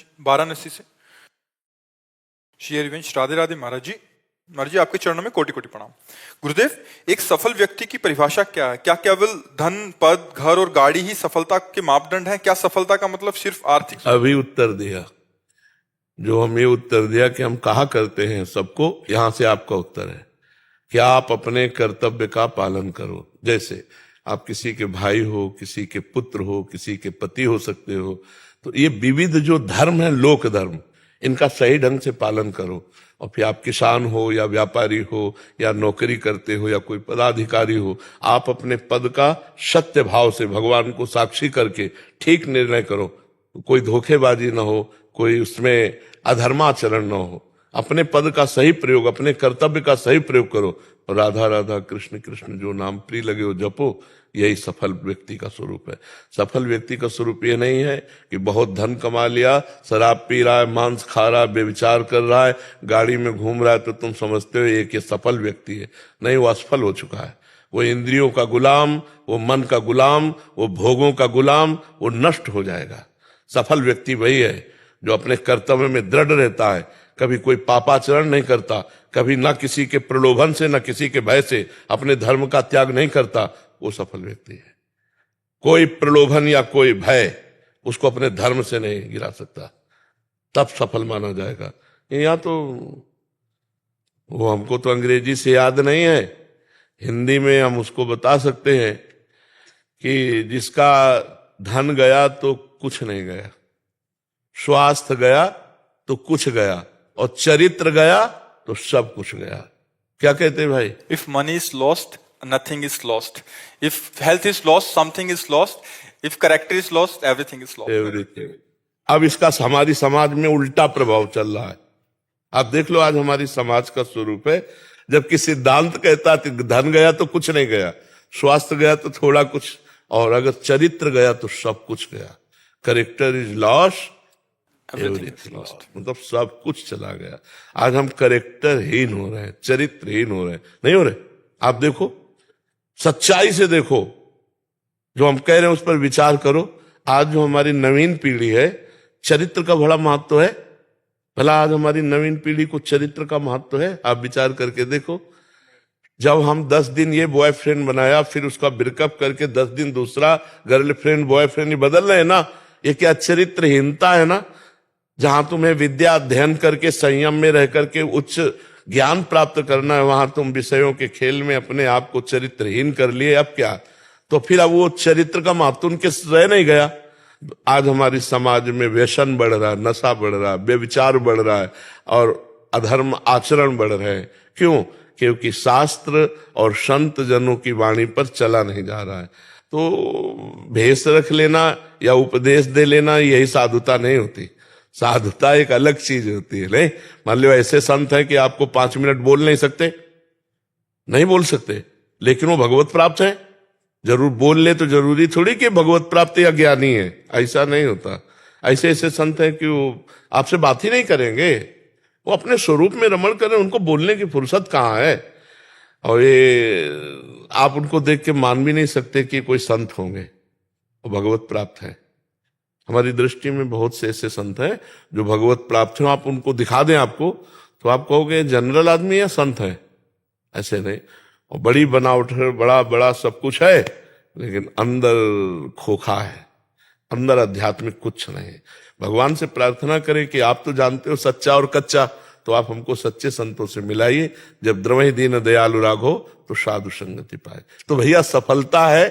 जी वाराणसी से। श्री हरिवंश, राधे राधे महाराज जी। महाराज जी आपके चरणों में कोटि कोटि प्रणाम। गुरुदेव, एक सफल व्यक्ति की परिभाषा क्या है? क्या केवल धन, पद, घर और गाड़ी ही सफलता के मापदंड है? क्या सफलता का मतलब सिर्फ आर्थिक? अभी उत्तर दिया जो हम ये उत्तर दिया कि हम कहा करते हैं सबको, यहां से आपका उत्तर है कि आप अपने कर्तव्य का पालन करो। जैसे आप किसी के भाई हो, किसी के पुत्र हो, किसी के पति हो सकते हो, तो ये विविध जो धर्म है, लोक धर्म, इनका सही ढंग से पालन करो। और फिर आप किसान हो या व्यापारी हो या नौकरी करते हो या कोई पदाधिकारी हो, आप अपने पद का सत्य भाव से भगवान को साक्षी करके ठीक निर्णय करो। कोई धोखेबाजी ना हो, कोई उसमें अधर्माचरण न हो। अपने पद का सही प्रयोग, अपने कर्तव्य का सही प्रयोग करो। और राधा राधा कृष्ण कृष्ण जो नाम प्रिय लगे हो जपो। यही सफल व्यक्ति का स्वरूप है। सफल व्यक्ति का स्वरूप ये नहीं है कि बहुत धन कमा लिया, शराब पी रहा है, मांस खा रहा है, व्यभिचार कर रहा है, गाड़ी में घूम रहा है तो तुम समझते हो ये कि सफल व्यक्ति है। नहीं, वो असफल हो चुका है। वो इंद्रियों का गुलाम, वो मन का गुलाम, वो भोगों का गुलाम, वो नष्ट हो जाएगा। सफल व्यक्ति वही है जो अपने कर्तव्य में दृढ़ रहता है, कभी कोई पापाचरण नहीं करता, कभी ना किसी के प्रलोभन से ना किसी के भय से अपने धर्म का त्याग नहीं करता, वो सफल व्यक्ति है। कोई प्रलोभन या कोई भय उसको अपने धर्म से नहीं गिरा सकता, तब सफल माना जाएगा। या तो वो हमको तो अंग्रेजी से याद नहीं है, हिंदी में हम उसको बता सकते हैं कि जिसका धन गया तो कुछ नहीं गया, स्वास्थ्य गया तो कुछ गया, और चरित्र गया तो सब कुछ गया। क्या कहते हैं भाई? If money is lost, nothing is lost. If health is lost, something is lost. If character is lost, everything is lost. Everything. अब इसका हमारी समाज में उल्टा प्रभाव चल रहा है। आप देख लो, आज हमारी समाज का स्वरूप है, जबकि सिद्धांत कहता है धन गया तो कुछ नहीं गया, स्वास्थ्य गया तो थोड़ा कुछ, और अगर चरित्र गया तो सब कुछ गया। Character is lost, everything lost, मतलब सब कुछ चला गया। आज हम करेक्टरहीन हो रहे हैं, चरित्रहीन हो रहे हैं। नहीं हो रहे? आप देखो, सच्चाई से देखो, जो हम कह रहे हैं उस पर विचार करो। आज जो हमारी नवीन पीढ़ी है, चरित्र का बड़ा महत्व है। भला आज हमारी नवीन पीढ़ी को चरित्र का महत्व है? आप विचार करके देखो। जब हम 10 दिन ये बॉयफ्रेंड बनाया, फिर उसका ब्रेकअप करके 10 दिन दूसरा गर्लफ्रेंड बॉयफ्रेंड ही बदल रहे हैं ना, ये क्या चरित्रहीनता है ना? जहां तुम्हें विद्या अध्ययन करके संयम में रह करके उच्च ज्ञान प्राप्त करना है, वहां तुम विषयों के खेल में अपने आप को चरित्रहीन कर लिए। अब क्या? तो फिर अब वो चरित्र का महत्व उनके रह नहीं गया। आज हमारी समाज में व्यसन बढ़ रहा है, नशा बढ़ रहा है, व्यभिचार बढ़ रहा है, और अधर्म आचरण बढ़ रहे हैं। क्यों? क्योंकि शास्त्र और संत जनों की वाणी पर चला नहीं जा रहा है। तो भेष रख लेना या उपदेश दे लेना, यही साधुता नहीं होती। साधुता एक अलग चीज होती है। नहीं, मान लो ऐसे संत हैं कि आपको 5 मिनट बोल नहीं सकते, नहीं बोल सकते, लेकिन वो भगवत प्राप्त है। जरूर बोल ले तो जरूरी थोड़ी कि भगवत प्राप्त या ज्ञानी है, ऐसा नहीं होता। ऐसे ऐसे संत हैं कि वो आपसे बात ही नहीं करेंगे, वो अपने स्वरूप में रमण करें, उनको बोलने की फुर्सत कहाँ है। और ये आप उनको देख के मान भी नहीं सकते कि कोई संत होंगे, वो भगवत प्राप्त है। हमारी दृष्टि में बहुत से ऐसे संत हैं जो भगवत प्राप्त हैं। आप उनको दिखा दें आपको, तो आप कहोगे जनरल आदमी या संत है? ऐसे नहीं। और बड़ी बनावट है, बड़ा बड़ा सब कुछ है, लेकिन अंदर खोखा है, अंदर आध्यात्मिक कुछ नहीं। भगवान से प्रार्थना करें कि आप तो जानते हो सच्चा और कच्चा, तो आप हमको सच्चे संतों से मिलाइए। जब द्रवहि दीन दयालु राघो तो साधु संगति पाए। तो भैया, सफलता है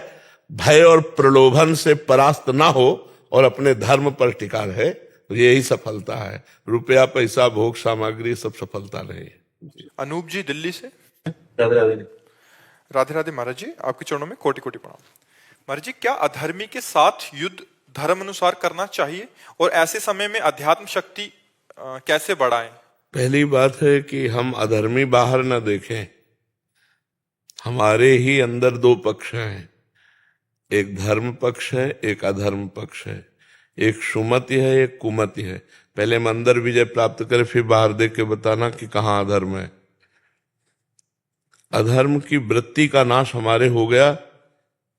भय और प्रलोभन से परास्त ना हो और अपने धर्म पर टिका रहे, तो यही सफलता है। रुपया, पैसा, भोग सामग्री सब सफलता नहीं है। अनूप जी दिल्ली से। राधे राधे। राधे राधे महाराज जी, आपके चरणों में कोटि कोटि प्रणाम। महाराज जी, क्या अधर्मी के साथ युद्ध धर्म अनुसार करना चाहिए, और ऐसे समय में अध्यात्म शक्ति कैसे बढ़ाएं? पहली बात है कि हम अधर्मी बाहर न देखें। हमारे ही अंदर 2 पक्ष हैं, एक धर्म पक्ष है, एक अधर्म पक्ष है। एक सुमति है, एक कुमति है। पहले हम अंदर विजय प्राप्त करें, फिर बाहर देख के बताना कि कहाँ अधर्म है। अधर्म की वृत्ति का नाश हमारे हो गया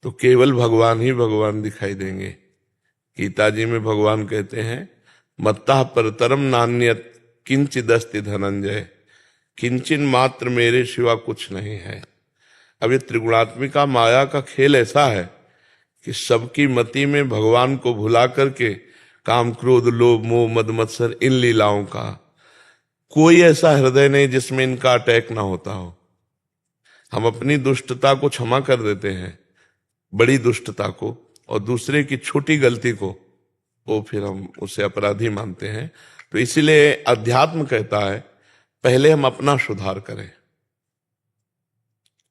तो केवल भगवान ही भगवान दिखाई देंगे। गीता जी में भगवान कहते हैं, मत्तः परतरम नान्यत किंचिदस्ति धनंजय, किंचन मात्र मेरे सिवा कुछ नहीं है। अब ये त्रिगुणात्मिका माया का खेल ऐसा है कि सबकी मति में भगवान को भुला करके काम क्रोध लोभ मोह मद मत्सर इन लीलाओं का कोई ऐसा हृदय नहीं जिसमें इनका अटैक ना होता हो। हम अपनी दुष्टता को क्षमा कर देते हैं, बड़ी दुष्टता को, और दूसरे की छोटी गलती को वो फिर हम उसे अपराधी मानते हैं। तो इसीलिए अध्यात्म कहता है पहले हम अपना सुधार करें।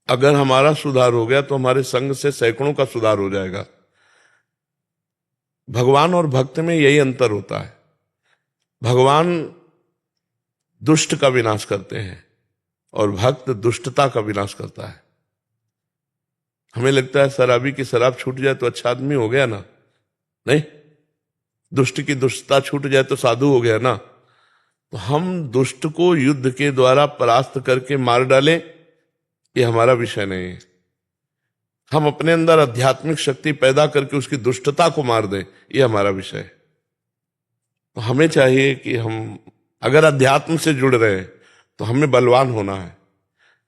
अगर हमारा सुधार हो गया तो हमारे संग से सैकड़ों का सुधार हो जाएगा। भगवान और भक्त में यही अंतर होता है। भगवान दुष्ट का विनाश करते हैं और भक्त दुष्टता का विनाश करता है। हमें लगता है शराबी की शराब छूट जाए तो अच्छा आदमी हो गया ना, नहीं, दुष्ट की दुष्टता छूट जाए तो साधु हो गया ना। तो हम दुष्ट को युद्ध के द्वारा परास्त करके मार डालें, ये हमारा विषय नहीं है। हम अपने अंदर आध्यात्मिक शक्ति पैदा करके उसकी दुष्टता को मार दें, ये हमारा विषय है। तो हमें चाहिए कि हम अगर अध्यात्म से जुड़ रहे हैं तो हमें बलवान होना है,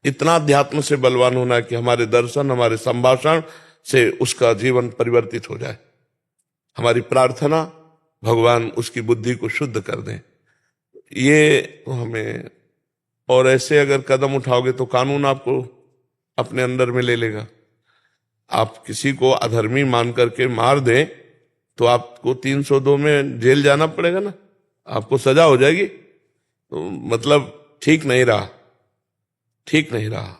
इतना अध्यात्म से बलवान होना है कि हमारे दर्शन हमारे संभाषण से उसका जीवन परिवर्तित हो जाए। हमारी प्रार्थना भगवान उसकी बुद्धि को शुद्ध कर दें, ये तो हमें। और ऐसे अगर कदम उठाओगे तो कानून आपको अपने अंदर में ले लेगा। आप किसी को अधर्मी मान करके मार दें तो आपको 302 में जेल जाना पड़ेगा ना, आपको सजा हो जाएगी। तो मतलब ठीक नहीं रहा, ठीक नहीं रहा।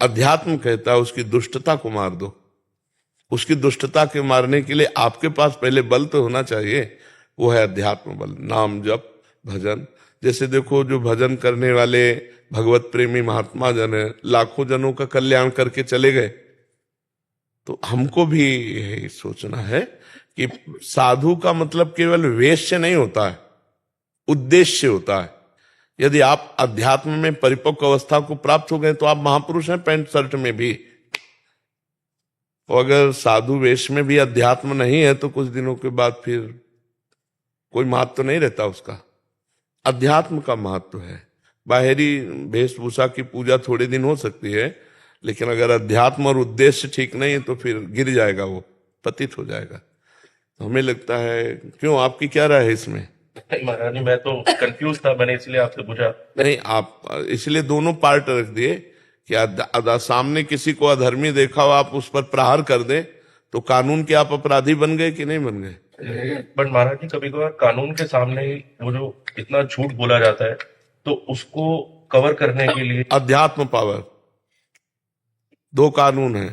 अध्यात्म कहता है उसकी दुष्टता को मार दो। उसकी दुष्टता के मारने के लिए आपके पास पहले बल तो होना चाहिए, वो है अध्यात्म बल, नाम जप भजन। जैसे देखो जो भजन करने वाले भगवत प्रेमी महात्मा जन है, लाखों जनों का कल्याण करके चले गए। तो हमको भी यही सोचना है कि साधु का मतलब केवल वेश से नहीं होता है, उद्देश्य होता है। यदि आप अध्यात्म में परिपक्व अवस्था को प्राप्त हो गए तो आप महापुरुष हैं पैंट शर्ट में भी। और अगर साधु वेश में भी अध्यात्म नहीं है तो कुछ दिनों के बाद फिर कोई महत्व तो नहीं रहता उसका। अध्यात्म का महत्व है। बाहरी वेशभूषा की पूजा थोड़े दिन हो सकती है, लेकिन अगर अध्यात्म और उद्देश्य ठीक नहीं है तो फिर गिर जाएगा, वो पतित हो जाएगा। तो हमें लगता है, क्यों आपकी क्या राय है इसमें? महाराज जी, मैं तो कंफ्यूज था, मैंने इसलिए आपसे पूछा। नहीं, आप इसलिए दोनों पार्ट रख दिए कि सामने किसी को अधर्मी देखा हो आप उस पर प्रहार कर दें तो कानून के आप अपराधी बन गए कि नहीं बन गए? बट महाराज जी, कभी कभार कानून के सामने ही वो जो इतना झूठ बोला जाता है तो उसको कवर करने के लिए अध्यात्म पावर, दो कानून है।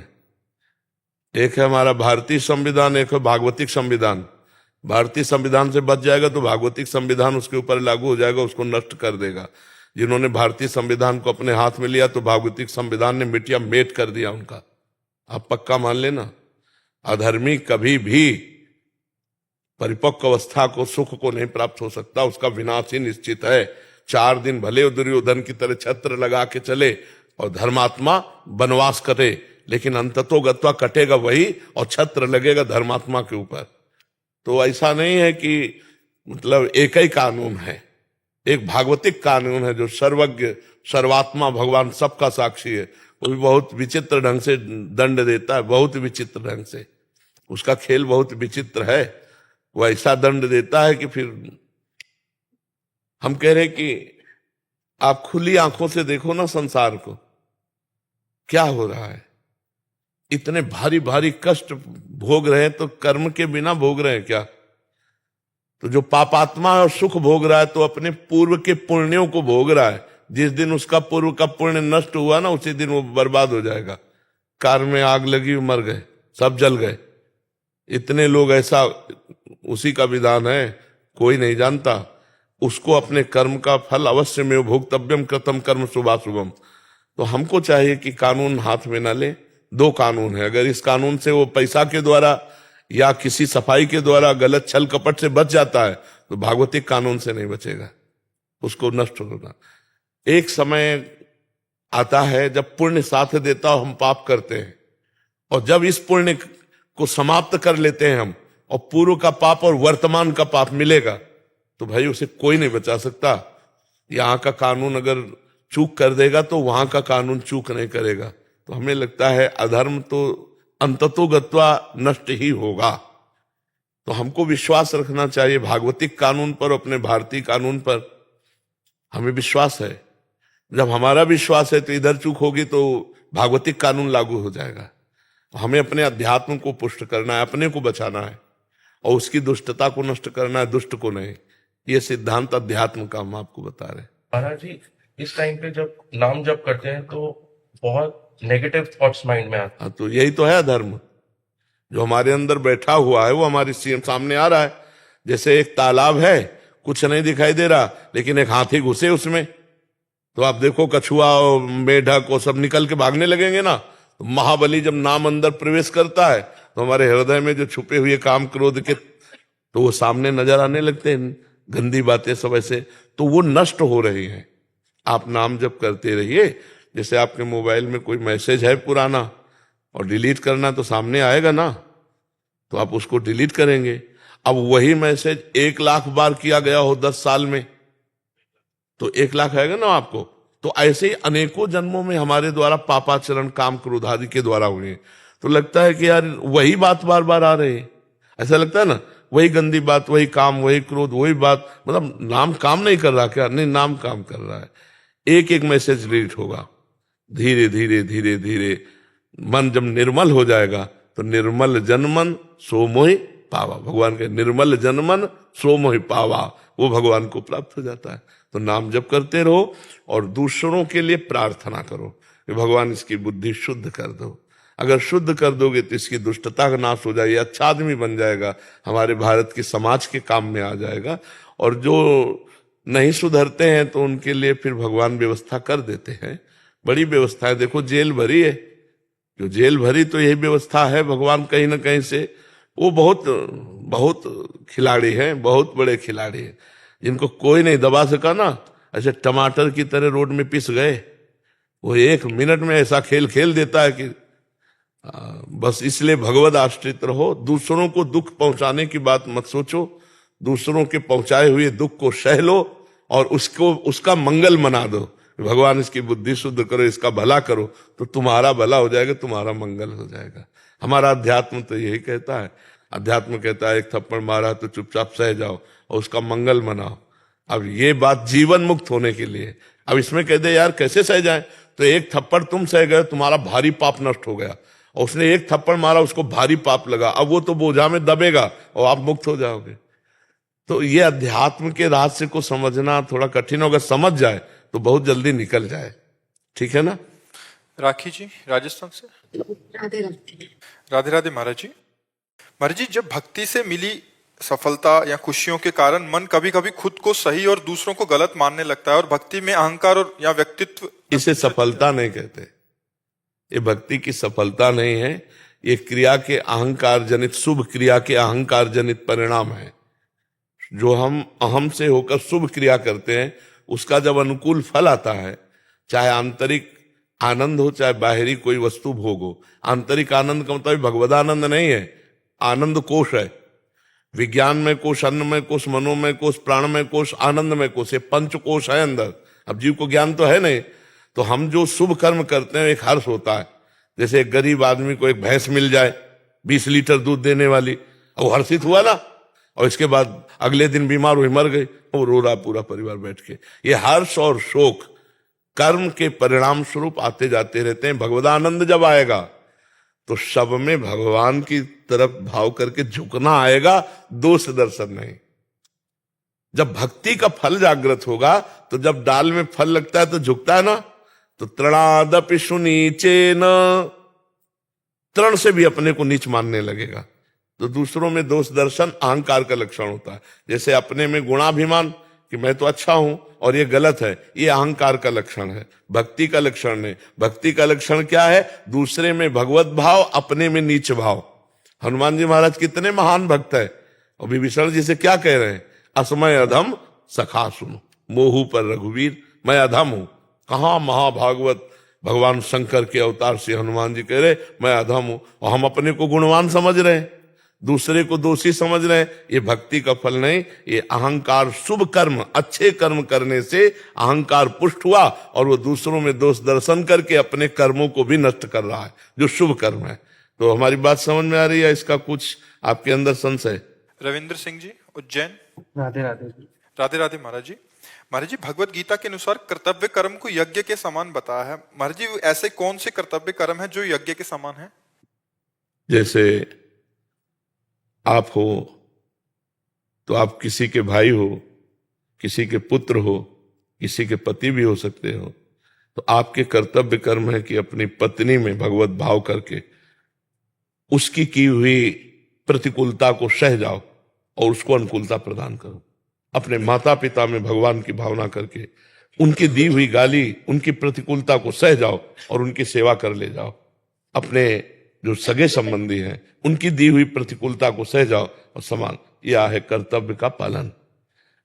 एक है हमारा भारतीय संविधान, एक है भागवतिक संविधान। भारतीय संविधान से बच जाएगा तो भागवतिक संविधान उसके ऊपर लागू हो जाएगा, उसको नष्ट कर देगा। जिन्होंने भारतीय संविधान को अपने हाथ में लिया तो भागवतिक संविधान ने मिटिया मेट कर दिया उनका। आप पक्का मान लेना, अधर्मी कभी भी परिपक्व अवस्था को, सुख को नहीं प्राप्त हो सकता, उसका विनाश ही निश्चित है। 4 दिन भले दुर्योधन की तरह छत्र लगा के चले और धर्मात्मा वनवास करे, लेकिन अंततोगत्वा कटेगा वही और छत्र लगेगा धर्मात्मा के ऊपर। तो ऐसा नहीं है कि मतलब एक ही कानून है, एक भागवतिक कानून है जो सर्वज्ञ सर्वात्मा भगवान सबका साक्षी है। वो भी बहुत विचित्र ढंग से दंड देता है, बहुत विचित्र ढंग से। उसका खेल बहुत विचित्र है। वो ऐसा दंड देता है कि फिर हम कह रहे कि आप खुली आंखों से देखो ना संसार को, क्या हो रहा है। इतने भारी भारी कष्ट भोग रहे हैं तो कर्म के बिना भोग रहे हैं क्या? तो जो पापात्मा और सुख भोग रहा है तो अपने पूर्व के पुण्यों को भोग रहा है। जिस दिन उसका पूर्व का पुण्य नष्ट हुआ ना, उसी दिन वो बर्बाद हो जाएगा। कार में आग लगी, मर गए, सब जल गए। इतने लोग, ऐसा उसी का विधान है, कोई नहीं जानता। उसको अपने कर्म का फल अवश्य में भोक्तव्यम कृतम कर्म शुभाशुभम। तो हमको चाहिए कि कानून हाथ में ना ले। 2 कानून है, अगर इस कानून से वो पैसा के द्वारा या किसी सफाई के द्वारा गलत छल कपट से बच जाता है तो भागवतिक कानून से नहीं बचेगा, उसको नष्ट होना। एक समय आता है जब पुण्य साथ देता हो, हम पाप करते हैं, और जब इस पुण्य को समाप्त कर लेते हैं हम, और पूर्व का पाप और वर्तमान का पाप मिलेगा, तो भाई उसे कोई नहीं बचा सकता। यहाँ का कानून अगर चूक कर देगा तो वहां का कानून चूक नहीं करेगा। तो हमें लगता है अधर्म तो अंततो गत्वा नष्ट ही होगा। तो हमको विश्वास रखना चाहिए भागवतिक कानून पर, अपने भारतीय कानून पर हमें विश्वास है। जब हमारा विश्वास है तो इधर चूक होगी तो भागवतिक कानून लागू हो जाएगा। हमें अपने अध्यात्म को पुष्ट करना है, अपने को बचाना है और उसकी दुष्टता को नष्ट करना है, दुष्ट को नहीं। ये सिद्धांत अध्यात्म का हम आपको बता रहे हैं। महाराज जी, इस टाइम पे जब नाम जप करते हैं तो बहुत नेगेटिव थॉट्स माइंड में आते हाँ, तो यही तो है अधर्म। जो हमारे अंदर बैठा हुआ है वो हमारे सामने आ रहा है। जैसे एक तालाब है, कुछ नहीं दिखाई दे रहा, लेकिन एक हाथी घुसे उसमें, तो आप देखो कछुआ और मेढक वो सब निकल के भागने लगेंगे ना। तो महाबली जब नाम अंदर प्रवेश करता है तो हमारे हृदय में जो छुपे हुए काम क्रोध के, तो वो सामने नजर आने लगते हैं, गंदी बातें सब ऐसे, तो वो नष्ट हो रही हैं। आप नाम जप करते रहिए। जैसे आपके मोबाइल में कोई मैसेज है पुराना और डिलीट करना तो सामने आएगा ना, तो आप उसको डिलीट करेंगे। अब वही मैसेज 1,00,000 बार किया गया हो 10 साल में तो 1,00,000 आएगा ना आपको। तो ऐसे ही अनेकों जन्मों में हमारे द्वारा पापाचरण काम क्रोध आदि के द्वारा हुए हैं। तो लगता है कि यार वही बात बार बार आ रही है, ऐसा लगता है ना, वही गंदी बात, वही काम, वही क्रोध, वही बात। मतलब नाम काम नहीं कर रहा क्या? नहीं, नाम काम कर रहा है। एक एक मैसेज डिलीट होगा। धीरे धीरे धीरे धीरे मन जब निर्मल हो जाएगा तो निर्मल जनमन सो मोहि पावा, भगवान के निर्मल जनमन सो मोहि पावा, वो भगवान को प्राप्त हो जाता है। तो नाम जप करते रहो और दूसरों के लिए प्रार्थना करो कि भगवान इसकी बुद्धि शुद्ध कर दो। अगर शुद्ध कर दोगे तो इसकी दुष्टता का नाश हो जाएगी, अच्छा आदमी बन जाएगा, हमारे भारत के समाज के काम में आ जाएगा। और जो नहीं सुधरते हैं तो उनके लिए फिर भगवान व्यवस्था कर देते हैं, बड़ी व्यवस्था है। देखो जेल भरी है, जो जेल भरी तो यही व्यवस्था है। भगवान कहीं ना कहीं से वो बहुत बहुत खिलाड़ी हैं, बहुत बड़े खिलाड़ी हैं, जिनको कोई नहीं दबा सका ना, ऐसे टमाटर की तरह रोड में पिस गए। वो 1 मिनट में ऐसा खेल खेल देता है कि बस इसलिए भगवद आश्रित रहो। दूसरों को दुख पहुंचाने की बात मत सोचो, दूसरों के पहुंचाए हुए दुख को सह लो और उसका मंगल मना दो। भगवान इसकी बुद्धि शुद्ध करो, इसका भला करो, तो तुम्हारा भला हो जाएगा, तुम्हारा मंगल हो जाएगा। हमारा अध्यात्म तो यही कहता है। अध्यात्म कहता है एक थप्पड़ मारा तो चुपचाप सह जाओ और उसका मंगल मनाओ। अब ये बात जीवन मुक्त होने के लिए। अब इसमें कह दे यार कैसे सह जाए, तो एक थप्पड़ तुम सह गए, तुम्हारा भारी पाप नष्ट हो गया, और उसने एक थप्पड़ मारा, उसको भारी पाप लगा, अब वो तो बोझा में दबेगा और आप मुक्त हो जाओगे। तो ये अध्यात्म के रहस्य को समझना थोड़ा कठिन होगा, समझ जाए तो बहुत जल्दी निकल जाए। ठीक है ना? राखी जी राजस्थान से। राधे राधे। राधे राधे महाराज जी। महाराज जी, जब भक्ति से मिली सफलता या खुशियों के कारण मन कभी कभी खुद को सही और दूसरों को गलत मानने लगता है और भक्ति में अहंकार और या व्यक्तित्व। इसे सफलता नहीं कहते, ये भक्ति की सफलता नहीं है, ये क्रिया के अहंकार जनित, शुभ क्रिया के अहंकार जनित परिणाम है। जो हम अहम से होकर शुभ क्रिया करते हैं, उसका जब अनुकूल फल आता है, चाहे आंतरिक आनंद हो चाहे बाहरी कोई वस्तु भोग हो। आंतरिक आनंद का मतलब भगवदानंद नहीं है, आनंद कोश है। विज्ञान में कोश, अन्न में कोश, मनो में कोश, प्राण में कोश, आनंद में कोश, ये 5 कोश है अंदर। अब जीव को ज्ञान तो है नहीं, तो हम जो शुभ कर्म करते हैं एक हर्ष होता है। जैसे एक गरीब आदमी को एक भैंस मिल जाए 20 लीटर दूध देने वाली, वो हर्षित हुआ ना, और इसके बाद अगले दिन बीमार हुई, मर गई, वो रो रहा पूरा परिवार बैठ के। ये हर्ष और शोक कर्म के परिणाम स्वरूप आते जाते रहते हैं। भगवदानंद जब आएगा तो सब में भगवान की तरफ भाव करके झुकना आएगा, दोष दर्शन नहीं। जब भक्ति का फल जागृत होगा तो जब डाल में फल लगता है तो झुकता है ना, तो तृणादपि सुनीचेन, तृण से भी अपने को नीच मानने लगेगा। तो दूसरों में दोष दर्शन अहंकार का लक्षण होता है। जैसे अपने में गुणाभिमान कि मैं तो अच्छा हूं और ये गलत है, ये अहंकार का लक्षण है, भक्ति का लक्षण नहीं। भक्ति का लक्षण क्या है? दूसरे में भगवत भाव, अपने में नीच भाव। हनुमान जी महाराज कितने महान भक्त है, और विभीषण जी से क्या कह रहे हैं? असमय अधम सखा सुनो, मोहू पर रघुवीर, मैं अधम हूं। कहां महाभागवत भगवान शंकर के अवतार से हनुमान जी कह रहे मैं अधम हूं, और हम अपने को गुणवान समझ रहे हैं। दूसरे को दोषी समझ रहे हैं, ये भक्ति का फल नहीं, ये अहंकार। शुभ कर्म, अच्छे कर्म करने से अहंकार पुष्ट हुआ और वो दूसरों में दोष दर्शन करके अपने कर्मों को भी नष्ट कर रहा है, जो शुभ कर्म है। तो हमारी बात समझ में आ रही है? इसका कुछ आपके अंदर संशय? रविंद्र सिंह जी, उज्जैन। राधे राधे जी। राधे राधे महाराज जी। महाराज जी, भगवत गीता के अनुसार कर्तव्य कर्म को यज्ञ के समान बताया है। महाराज जी, ऐसे कौन से कर्तव्य कर्म है जो यज्ञ के समान है? जैसे आप हो तो आप किसी के भाई हो, किसी के पुत्र हो, किसी के पति भी हो सकते हो, तो आपके कर्तव्य कर्म है कि अपनी पत्नी में भगवत भाव करके उसकी की हुई प्रतिकूलता को सह जाओ और उसको अनुकूलता प्रदान करो। अपने माता पिता में भगवान की भावना करके उनकी दी हुई गाली, उनकी प्रतिकूलता को सह जाओ और उनकी सेवा कर ले जाओ। अपने जो सगे संबंधी हैं उनकी दी हुई प्रतिकूलता को सह जाओ और समान। यह है कर्तव्य का पालन।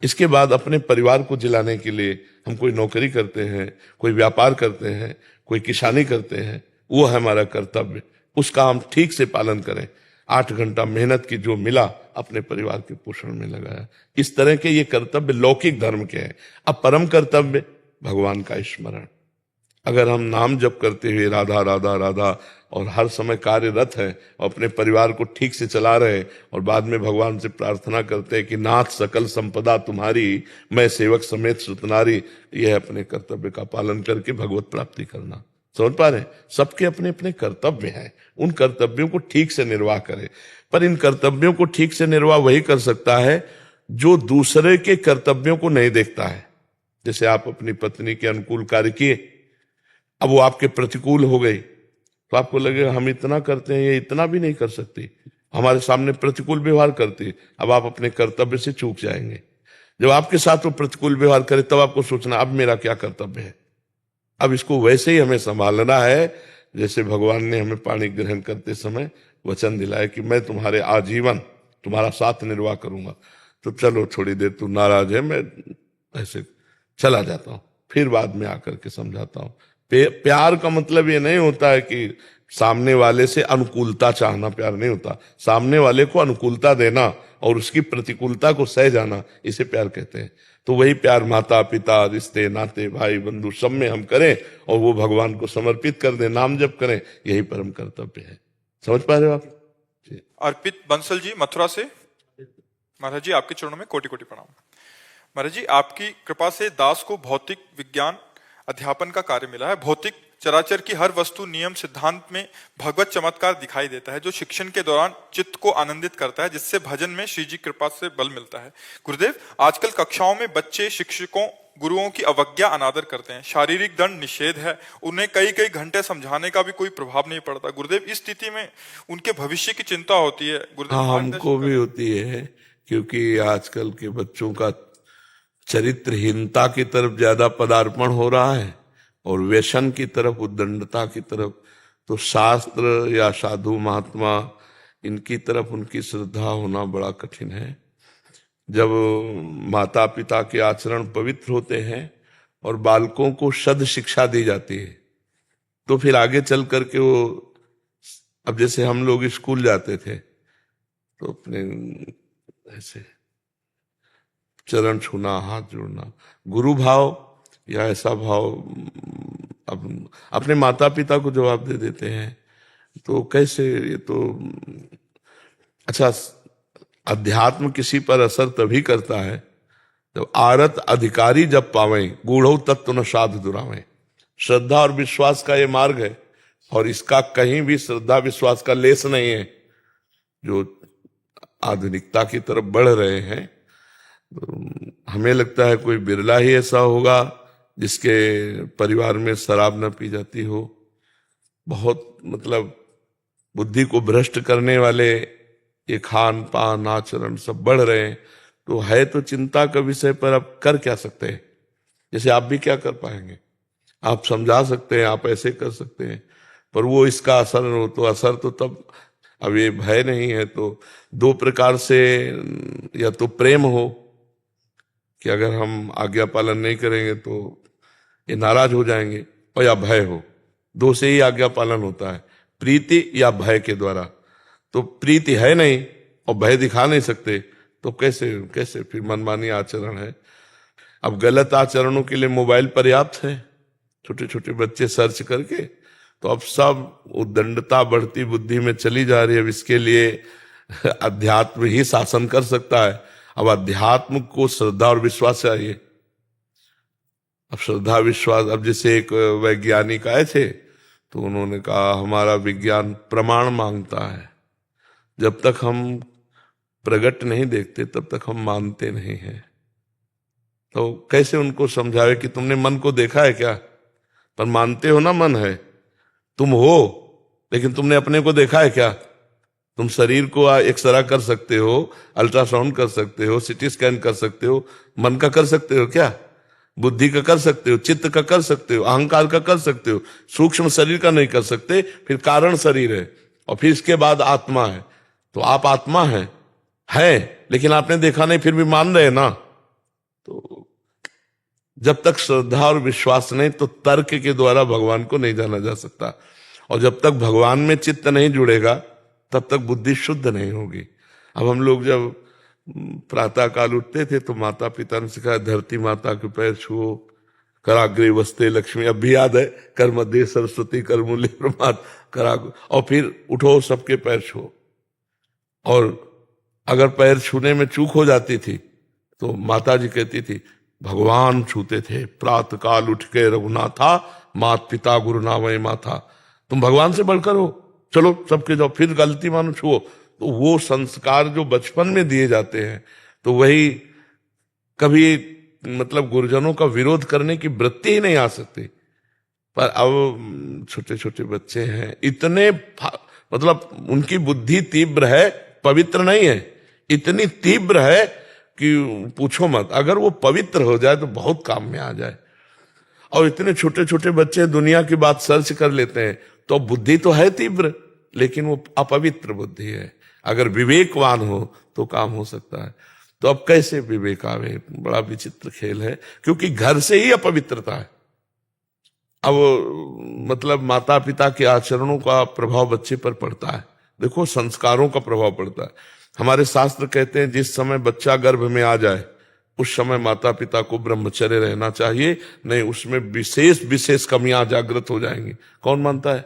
इसके बाद अपने परिवार को जिलाने के लिए हम कोई नौकरी करते हैं, कोई व्यापार करते हैं, कोई किसानी करते हैं, वो है हमारा कर्तव्य। उसका हम ठीक से पालन करें। 8 घंटा मेहनत की जो मिला अपने परिवार के पोषण में लगाया। इस तरह के ये कर्तव्य लौकिक धर्म के हैं। अब परम कर्तव्य भगवान का स्मरण। अगर हम नाम जप करते हुए राधा राधा राधा और हर समय कार्यरत है और अपने परिवार को ठीक से चला रहे और बाद में भगवान से प्रार्थना करते हैं कि नाथ सकल संपदा तुम्हारी, मैं सेवक समेत सुतनारी, यह अपने कर्तव्य का पालन करके भगवत प्राप्ति करना। समझ पा रहे? सबके अपने अपने कर्तव्य हैं, उन कर्तव्यों को ठीक से निर्वाह करें। पर इन कर्तव्यों को ठीक से निर्वाह वही कर सकता है जो दूसरे के कर्तव्यों को नहीं देखता है। जैसे आप अपनी पत्नी के अनुकूल कार्य किए, अब वो आपके प्रतिकूल हो गई, तो आपको लगेगा हम इतना करते हैं, ये इतना भी नहीं कर सकती, हमारे सामने प्रतिकूल व्यवहार करती। अब आप अपने कर्तव्य से चूक जाएंगे। जब आपके साथ वो प्रतिकूल व्यवहार करे तब आपको सोचना अब मेरा क्या कर्तव्य है। अब इसको वैसे ही हमें संभालना है जैसे भगवान ने हमें पानी ग्रहण करते समय वचन दिलाया कि मैं तुम्हारे आजीवन तुम्हारा साथ निर्वाह करूंगा। तो चलो थोड़ी देर तू नाराज है, मैं ऐसे चला जाता हूं, फिर बाद में आकर के समझाता हूं। प्यार का मतलब ये नहीं होता है कि सामने वाले से अनुकूलता चाहना प्यार नहीं होता। सामने वाले को अनुकूलता देना और उसकी प्रतिकूलता को सह जाना, इसे प्यार कहते हैं। तो वही प्यार माता पिता, रिश्ते नाते, भाई बंधु सब में हम करें और वो भगवान को समर्पित कर दें, नाम जप करें, यही परम कर्तव्य है। समझ पा रहे हो आप? अर्पित बंसल जी, मथुरा से। महाराज जी, आपके चरणों में कोटि कोटि प्रणाम। महाराज जी, आपकी कृपा से दास को भौतिक विज्ञान अध्यापन का कार्य मिला है। भौतिक चराचर की हर वस्तु नियम सिद्धांत में भगवत चमत्कार दिखाई देता है, जो शिक्षण के दौरान चित्त को आनंदित करता है, जिससे भजन में श्री जी कृपा से बल मिलता है। गुरुदेव, आजकल कक्षाओं में बच्चे शिक्षकों गुरुओं की अवज्ञा अनादर करते हैं। शारीरिक दंड निषेध है, उन्हें कई कई घंटे समझाने का भी कोई प्रभाव नहीं पड़ता। गुरुदेव, इस स्थिति में उनके भविष्य की चिंता होती है। गुरुदेव, हमको भी होती है, क्योंकि आजकल के बच्चों का चरित्रहीनता की तरफ ज्यादा पदार्पण हो रहा है और व्यसन की तरफ, उद्दंडता की तरफ। तो शास्त्र या साधु महात्मा, इनकी तरफ उनकी श्रद्धा होना बड़ा कठिन है। जब माता पिता के आचरण पवित्र होते हैं और बालकों को सद शिक्षा दी जाती है, तो फिर आगे चल करके वो, अब जैसे हम लोग स्कूल जाते थे तो अपने ऐसे चरण छूना, हाथ जोड़ना, गुरु भाव या ऐसा भाव अब अपने माता पिता को जवाब दे देते हैं। तो कैसे? ये तो अच्छा, अध्यात्म किसी पर असर तभी करता है जब आरत अधिकारी जब पावे, गूढ़ो तत्व न साध दुरावे। श्रद्धा और विश्वास का ये मार्ग है और इसका कहीं भी श्रद्धा विश्वास का लेस नहीं है। जो आधुनिकता की तरफ बढ़ रहे हैं, हमें लगता है कोई बिरला ही ऐसा होगा जिसके परिवार में शराब न पी जाती हो। बहुत मतलब बुद्धि को भ्रष्ट करने वाले ये खान पान आचरण सब बढ़ रहे हैं। तो है तो चिंता का विषय, पर अब कर क्या सकते हैं? जैसे आप भी क्या कर पाएंगे? आप समझा सकते हैं, आप ऐसे कर सकते हैं, पर वो इसका असर हो तो असर तो तब, अब ये भय नहीं है तो दो प्रकार से, या तो प्रेम हो कि अगर हम आज्ञा पालन नहीं करेंगे तो ये नाराज हो जाएंगे, और या भय हो। दो से ही आज्ञा पालन होता है, प्रीति या भय के द्वारा। तो प्रीति है नहीं और भय दिखा नहीं सकते, तो कैसे कैसे फिर मनमानी आचरण है। अब गलत आचरणों के लिए मोबाइल पर्याप्त है, छोटे छोटे बच्चे सर्च करके, तो अब सब उद्दंडता बढ़ती बुद्धि में चली जा रही है। अब इसके लिए अध्यात्म ही शासन कर सकता है। अब अध्यात्म को श्रद्धा और विश्वास चाहिए। अब श्रद्धा विश्वास, अब जैसे एक वैज्ञानिक आए थे तो उन्होंने कहा हमारा विज्ञान प्रमाण मांगता है, जब तक हम प्रगट नहीं देखते तब तक हम मानते नहीं हैं। तो कैसे उनको समझावे कि तुमने मन को देखा है क्या? पर मानते हो ना मन है, तुम हो, लेकिन तुमने अपने को देखा है क्या? तुम शरीर को एक्सरा कर सकते हो, अल्ट्रासाउंड कर सकते हो, सीटी स्कैन कर सकते हो, मन का कर सकते हो क्या? बुद्धि का कर सकते हो, चित्त का कर सकते हो, अहंकार का कर सकते हो, सूक्ष्म शरीर का नहीं कर सकते। फिर कारण शरीर है और फिर इसके बाद आत्मा है। तो आप आत्मा है, लेकिन आपने देखा नहीं, फिर भी मान रहे ना। तो जब तक श्रद्धा और विश्वास नहीं, तो तर्क के द्वारा भगवान को नहीं जाना जा सकता। और जब तक भगवान में चित्त नहीं जुड़ेगा तब तक बुद्धि शुद्ध नहीं होगी। अब हम लोग जब प्रातः काल उठते थे तो माता पिता ने सिखाया धरती माता के पैर छुओ, कराग्रे वस्ते लक्ष्मी, अब भी याद है, कर मध्य सरस्वती कर मूल्य प्रमाद कराग, और फिर उठो सबके पैर छुओ। और अगर पैर छूने में चूक हो जाती थी तो माता जी कहती थी भगवान छूते थे, प्रातः काल उठ के रघुनाथा, मात पिता गुरु नामय माथा, तुम भगवान से बढ़कर हो, चलो सबके जाओ, फिर गलती मानो छुओ। तो वो संस्कार जो बचपन में दिए जाते हैं, तो वही कभी मतलब गुरुजनों का विरोध करने की वृत्ति ही नहीं आ सकती। पर अब छोटे छोटे बच्चे हैं, इतने मतलब उनकी बुद्धि तीव्र है, पवित्र नहीं है, इतनी तीव्र है कि पूछो मत। अगर वो पवित्र हो जाए तो बहुत काम में आ जाए। और इतने छोटे छोटे बच्चे दुनिया की बात सर्च कर लेते हैं, तो बुद्धि तो है तीव्र, लेकिन वो अपवित्र बुद्धि है। अगर विवेकवान हो तो काम हो सकता है। तो अब कैसे विवेक आवे? बड़ा विचित्र खेल है, क्योंकि घर से ही अपवित्रता है। अब मतलब माता पिता के आचरणों का प्रभाव बच्चे पर पड़ता है। देखो, संस्कारों का प्रभाव पड़ता है। हमारे शास्त्र कहते हैं जिस समय बच्चा गर्भ में आ जाए उस समय माता पिता को ब्रह्मचर्य रहना चाहिए, नहीं उसमें विशेष विशेष कमियां जागृत हो जाएंगी। कौन मानता है?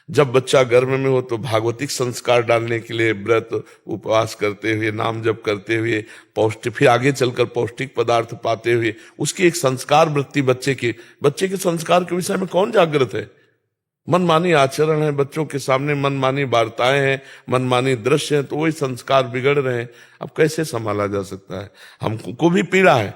जब बच्चा गर्भ में हो तो भागवतिक संस्कार डालने के लिए व्रत उपवास करते हुए, नाम जप करते हुए, पौष्टिक, फिर आगे चलकर पौष्टिक पदार्थ पाते हुए उसकी एक संस्कार वृत्ति बच्चे के संस्कार के विषय में कौन जागृत है? मनमानी आचरण है, बच्चों के सामने मनमानी वार्ताएं हैं, मनमानी दृश्य हैं, तो वही संस्कार बिगड़ रहे हैं। अब कैसे संभाला जा सकता है? हमको भी पीड़ा है,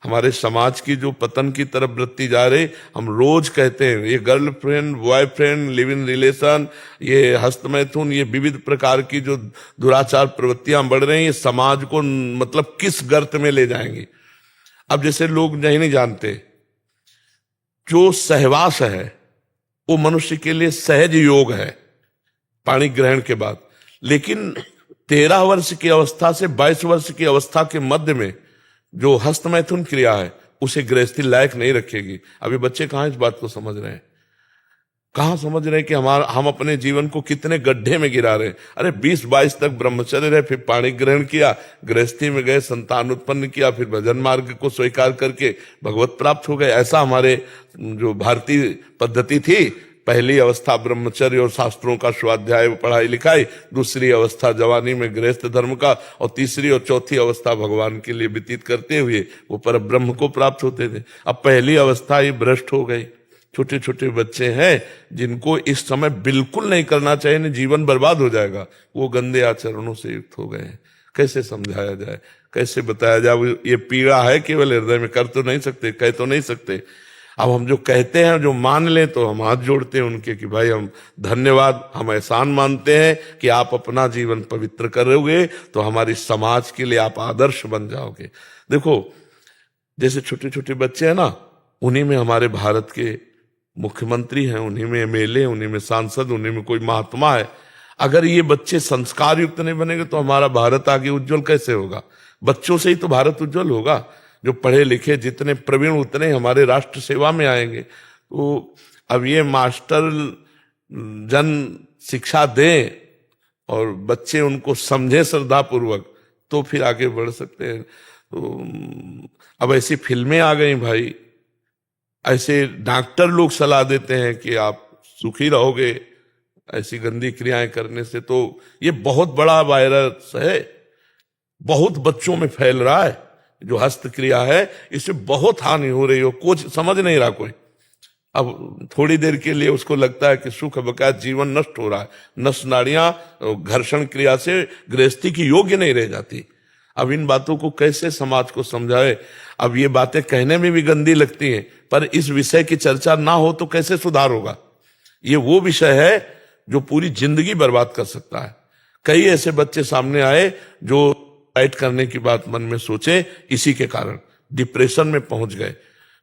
हमारे समाज की जो पतन की तरफ वृत्ति जा रही। हम रोज कहते हैं ये girlfriend boyfriend live in relation, ये हस्तमैथुन, ये विविध प्रकार की जो दुराचार प्रवृत्तियां बढ़ रही हैं, ये समाज को मतलब किस गर्त में ले जाएंगी। अब जैसे लोग नहीं जानते, जो सहवास है वो मनुष्य के लिए सहज योग है पाणी ग्रहण के बाद, लेकिन 13 वर्ष की अवस्था से 22 वर्ष की अवस्था के मध्य में जो हस्तमैथुन क्रिया है उसे गृहस्थी लायक नहीं रखेगी। अभी बच्चे कहां इस बात को समझ रहे हैं? कहां समझ रहे हैं कि हम अपने जीवन को कितने गड्ढे में गिरा रहे हैं? अरे 20-22 तक ब्रह्मचर्य रहे, फिर पाणी ग्रहण किया, गृहस्थी में गए, संतान उत्पन्न किया, फिर भजन मार्ग को स्वीकार करके भगवत प्राप्त हो गए। ऐसा हमारे जो भारतीय पद्धति थी। पहली अवस्था ब्रह्मचर्य और शास्त्रों का स्वाध्याय पढ़ाई लिखाई, दूसरी अवस्था जवानी में गृहस्थ धर्म का, और तीसरी और चौथी अवस्था भगवान के लिए व्यतीत करते हुए वो पर ब्रह्म को प्राप्त होते थे। अब पहली अवस्था ही भ्रष्ट हो गई। छोटे छोटे बच्चे हैं जिनको इस समय बिल्कुल नहीं करना चाहिए, नहीं जीवन बर्बाद हो जाएगा, वो गंदे आचरणों से युक्त हो गए हैं। कैसे समझाया जाए, कैसे बताया जाए? ये पीड़ा है केवल हृदय में, कर तो नहीं सकते, कह तो नहीं सकते। अब हम जो कहते हैं, जो मान लें, तो हम हाथ जोड़ते हैं उनके कि भाई हम धन्यवाद, हम एहसान मानते हैं कि आप अपना जीवन पवित्र करोगे तो हमारी समाज के लिए आप आदर्श बन जाओगे। देखो, जैसे छोटे छोटे बच्चे हैं ना, उन्हीं में हमारे भारत के मुख्यमंत्री हैं, उन्हीं में एमएलए, उन्हीं में सांसद, उन्हीं में कोई महात्मा है। अगर ये बच्चे संस्कार युक्त नहीं बनेंगे तो हमारा भारत आगे उज्जवल कैसे होगा? बच्चों से ही तो भारत उज्जवल होगा। जो पढ़े लिखे जितने प्रवीण उतने हमारे राष्ट्र सेवा में आएंगे। तो अब ये मास्टर जन शिक्षा दें और बच्चे उनको समझे श्रद्धा पूर्वक, तो फिर आगे बढ़ सकते हैं। तो अब ऐसी फिल्में आ गई भाई, ऐसे डॉक्टर लोग सलाह देते हैं कि आप सुखी रहोगे ऐसी गंदी क्रियाएं करने से। तो ये बहुत बड़ा वायरस है, बहुत बच्चों में फैल रहा है। जो हस्त क्रिया है इससे बहुत हानि हो रही हो, कुछ समझ नहीं रहा कोई। अब थोड़ी देर के लिए उसको लगता है कि सुख बका, जीवन नष्ट हो रहा है। नस नाड़ियां घर्षण क्रिया से गृहस्थी की योग्य नहीं रह जाती। अब इन बातों को कैसे समाज को समझाए? अब ये बातें कहने में भी गंदी लगती हैं, पर इस विषय की चर्चा ना हो तो कैसे सुधार होगा? ये वो विषय है जो पूरी जिंदगी बर्बाद कर सकता है। कई ऐसे बच्चे सामने आए जो सुसाइड करने की बात मन में सोचे, इसी के कारण डिप्रेशन में पहुंच गए।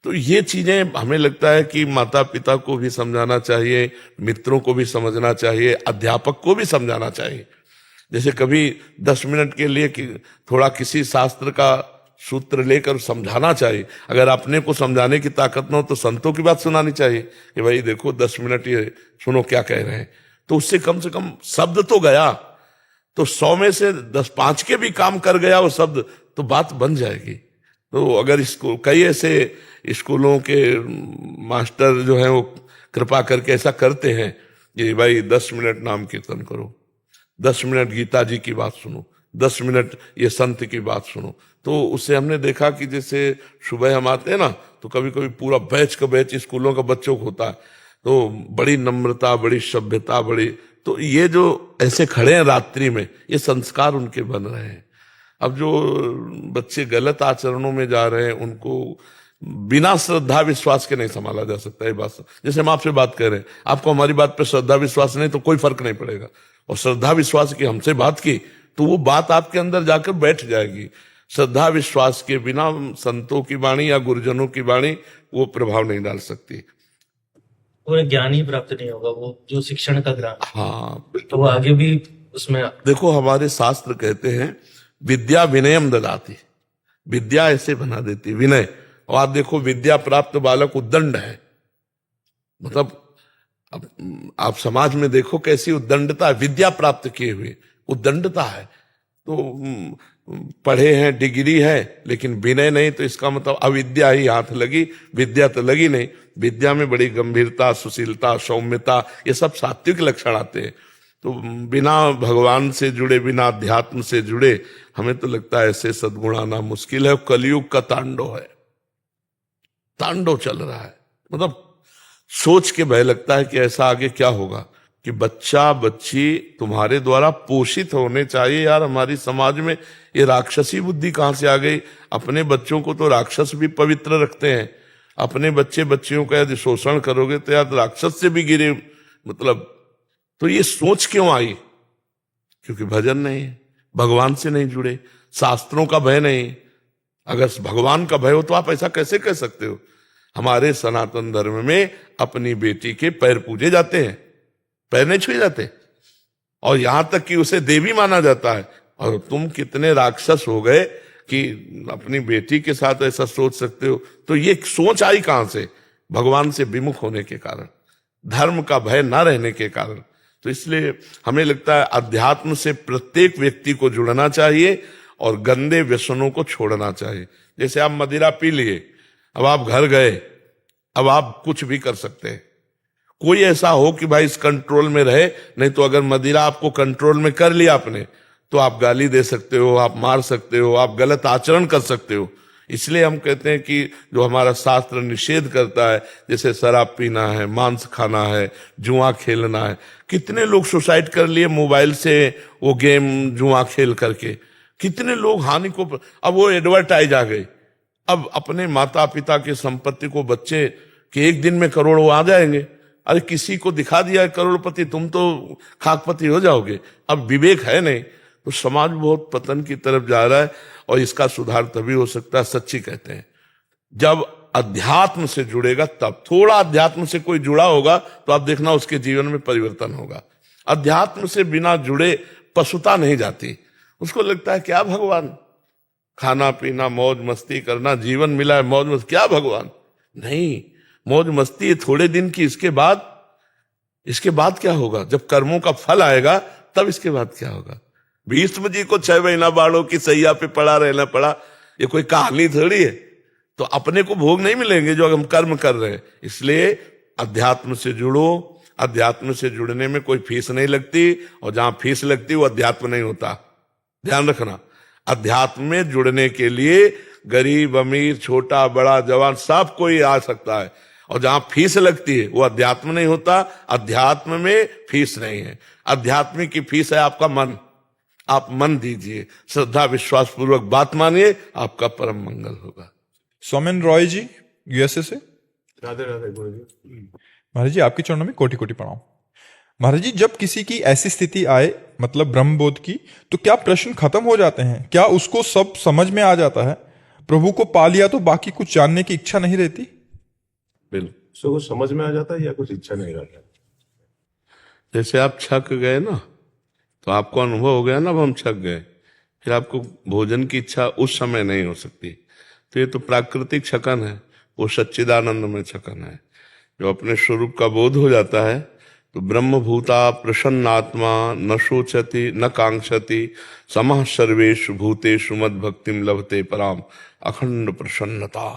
तो ये चीजें हमें लगता है कि माता पिता को भी समझाना चाहिए, मित्रों को भी समझना चाहिए, अध्यापक को भी समझाना चाहिए। जैसे कभी 10 मिनट के लिए थोड़ा किसी शास्त्र का सूत्र लेकर समझाना चाहिए। अगर अपने को समझाने की ताकत न हो तो संतों की बात सुनानी चाहिए कि भाई देखो 10 मिनट ये सुनो क्या कह रहे हैं। तो उससे कम से कम शब्द तो गया, तो 100 में से 10-5 के भी काम कर गया वो शब्द, तो बात बन जाएगी। तो अगर इसको कई ऐसे स्कूलों के मास्टर जो हैं वो कृपा करके ऐसा करते हैं कि भाई 10 मिनट नाम कीर्तन करो, 10 मिनट गीता जी की बात सुनो, 10 मिनट ये संत की बात सुनो। तो उससे हमने देखा कि जैसे सुबह हम आते हैं ना, तो कभी कभी पूरा बैच का बैच स्कूलों का बच्चों को होता है, तो बड़ी नम्रता, बड़ी सभ्यता, बड़ी, तो ये जो ऐसे खड़े हैं रात्रि में, ये संस्कार उनके बन रहे हैं। अब जो बच्चे गलत आचरणों में जा रहे हैं उनको बिना श्रद्धा विश्वास के नहीं संभाला जा सकता। ये बात, जैसे हम आपसे बात कर रहे हैं, आपको हमारी बात पर श्रद्धा विश्वास नहीं तो कोई फर्क नहीं पड़ेगा, और श्रद्धा विश्वास की हमसे बात की तो वो बात आपके अंदर जाकर बैठ जाएगी। श्रद्धा विश्वास के बिना संतों की वाणी या गुरुजनों की वाणी वो प्रभाव नहीं डाल सकती। उन्हें ज्ञान ही प्राप्त नहीं होगा, वो जो शिक्षण का ज्ञान, हाँ, तो वो आगे भी उसमें। देखो हमारे शास्त्र कहते हैं विद्या विनयम ददाति, विद्या ऐसे बना देती विनय। और आप देखो विद्या प्राप्त बालक उद्दंड है, मतलब आप समाज में देखो कैसी उद्दंडता, विद्या प्राप्त किए हुए उद्दंडता है। तो पढ़े हैं, डिग्री है, लेकिन विनय नहीं, तो इसका मतलब अविद्या ही हाथ लगी, विद्या तो लगी नहीं। विद्या में बड़ी गंभीरता, सुशीलता, सौम्यता, ये सब सात्विक लक्षण आते हैं। तो बिना भगवान से जुड़े, बिना अध्यात्म से जुड़े, हमें तो लगता है ऐसे सद्गुण आना मुश्किल है। कलयुग का तांडव है, तांडव चल रहा है। मतलब सोच के भय लगता है कि ऐसा आगे क्या होगा कि बच्चा बच्ची तुम्हारे द्वारा पोषित होने चाहिए। यार हमारी समाज में ये राक्षसी बुद्धि कहां से आ गई? अपने बच्चों को तो राक्षस भी पवित्र रखते हैं, अपने बच्चे बच्चियों का यदि शोषण करोगे तो यार राक्षस से भी गिरे, मतलब। तो ये सोच क्यों आई? क्योंकि भजन नहीं है, भगवान से नहीं जुड़े, शास्त्रों का भय नहीं। अगर भगवान का भय हो तो आप ऐसा कैसे कह सकते हो? हमारे सनातन धर्म में अपनी बेटी के पैर पूजे जाते हैं, पैर नहीं छुए जाते, और यहां तक कि उसे देवी माना जाता है। और तुम कितने राक्षस हो गए कि अपनी बेटी के साथ ऐसा सोच सकते हो? तो ये सोच आई कहां से? भगवान से विमुख होने के कारण, धर्म का भय ना रहने के कारण। तो इसलिए हमें लगता है अध्यात्म से प्रत्येक व्यक्ति को जुड़ना चाहिए और गंदे व्यसनों को छोड़ना चाहिए। जैसे आप मदिरा पी लिए, अब आप घर गए, अब आप कुछ भी कर सकते हैं। कोई ऐसा हो कि भाई इस कंट्रोल में रहे, नहीं तो अगर मदिरा आपको कंट्रोल में कर लिया आपने, तो आप गाली दे सकते हो, आप मार सकते हो, आप गलत आचरण कर सकते हो। इसलिए हम कहते हैं कि जो हमारा शास्त्र निषेध करता है, जैसे शराब पीना है, मांस खाना है, जुआ खेलना है। कितने लोग सुसाइड कर लिए मोबाइल से, वो गेम जुआ खेल करके। कितने लोग हानि को, अब वो एडवर्टाइज आ गई, अब अपने माता पिता की संपत्ति को बच्चे के एक दिन में करोड़ों आ जाएंगे। अरे किसी को दिखा दिया करोड़पति, तुम तो खाकपति हो जाओगे। अब विवेक है नहीं, तो समाज बहुत पतन की तरफ जा रहा है। और इसका सुधार तभी हो सकता है, सच्ची कहते हैं, जब अध्यात्म से जुड़ेगा तब। थोड़ा अध्यात्म से कोई जुड़ा होगा तो आप देखना उसके जीवन में परिवर्तन होगा। अध्यात्म से बिना जुड़े पशुता नहीं जाती। उसको लगता है क्या भगवान, खाना पीना मौज मस्ती करना, जीवन मिला है मौज मस्ती, क्या भगवान? नहीं, मौज मस्ती थोड़े दिन की, इसके बाद क्या होगा? जब कर्मों का फल आएगा तब इसके बाद क्या होगा? भीष्म जी को 6 महीना बाणों की सैया पे पड़ा रहना पड़ा, ये कोई कहानी थोड़ी है। तो अपने को भोग नहीं मिलेंगे जो हम कर्म कर रहे हैं। इसलिए अध्यात्म से जुड़ो। अध्यात्म से जुड़ने में कोई फीस नहीं लगती, और जहां फीस लगती वो अध्यात्म नहीं होता। ध्यान रखना, अध्यात्म में जुड़ने के लिए गरीब अमीर छोटा बड़ा जवान सब कोई आ सकता है, और जहां फीस लगती है वो अध्यात्म नहीं होता। अध्यात्म में फीस नहीं है। अध्यात्म की फीस है आपका मन। आप मन दीजिए, श्रद्धा विश्वास पूर्वक बात मानिए, आपका परम मंगल होगा। सौमेन रॉय जी यूएसए से। राधे राधे गुरु जी। महाराज जी आपके चरणों में कोटि कोटि प्रणाम। महाराज जी जब किसी की ऐसी स्थिति आए, मतलब ब्रह्मबोध की, तो क्या प्रश्न खत्म हो जाते हैं? क्या उसको सब समझ में आ जाता है? प्रभु को पा लिया तो बाकी कुछ जानने की इच्छा नहीं रहती? बिल्कुल। उसको कुछ समझ में आ जाता है या कुछ इच्छा नहीं रहता? जैसे आप छक गए ना, तो आपको अनुभव हो गया ना, अब हम छक गए, फिर आपको भोजन की इच्छा उस समय नहीं हो सकती। तो ये तो प्राकृतिक छकन है, वो सच्चिदानंद में छकन है। जो अपने स्वरूप का बोध हो जाता है तो ब्रह्मभूता प्रसन्नात्मा न शोचति न कांक्षति समः सर्वेषु भूतेषु मद भक्तिम लभते पराम। अखंड प्रसन्नता,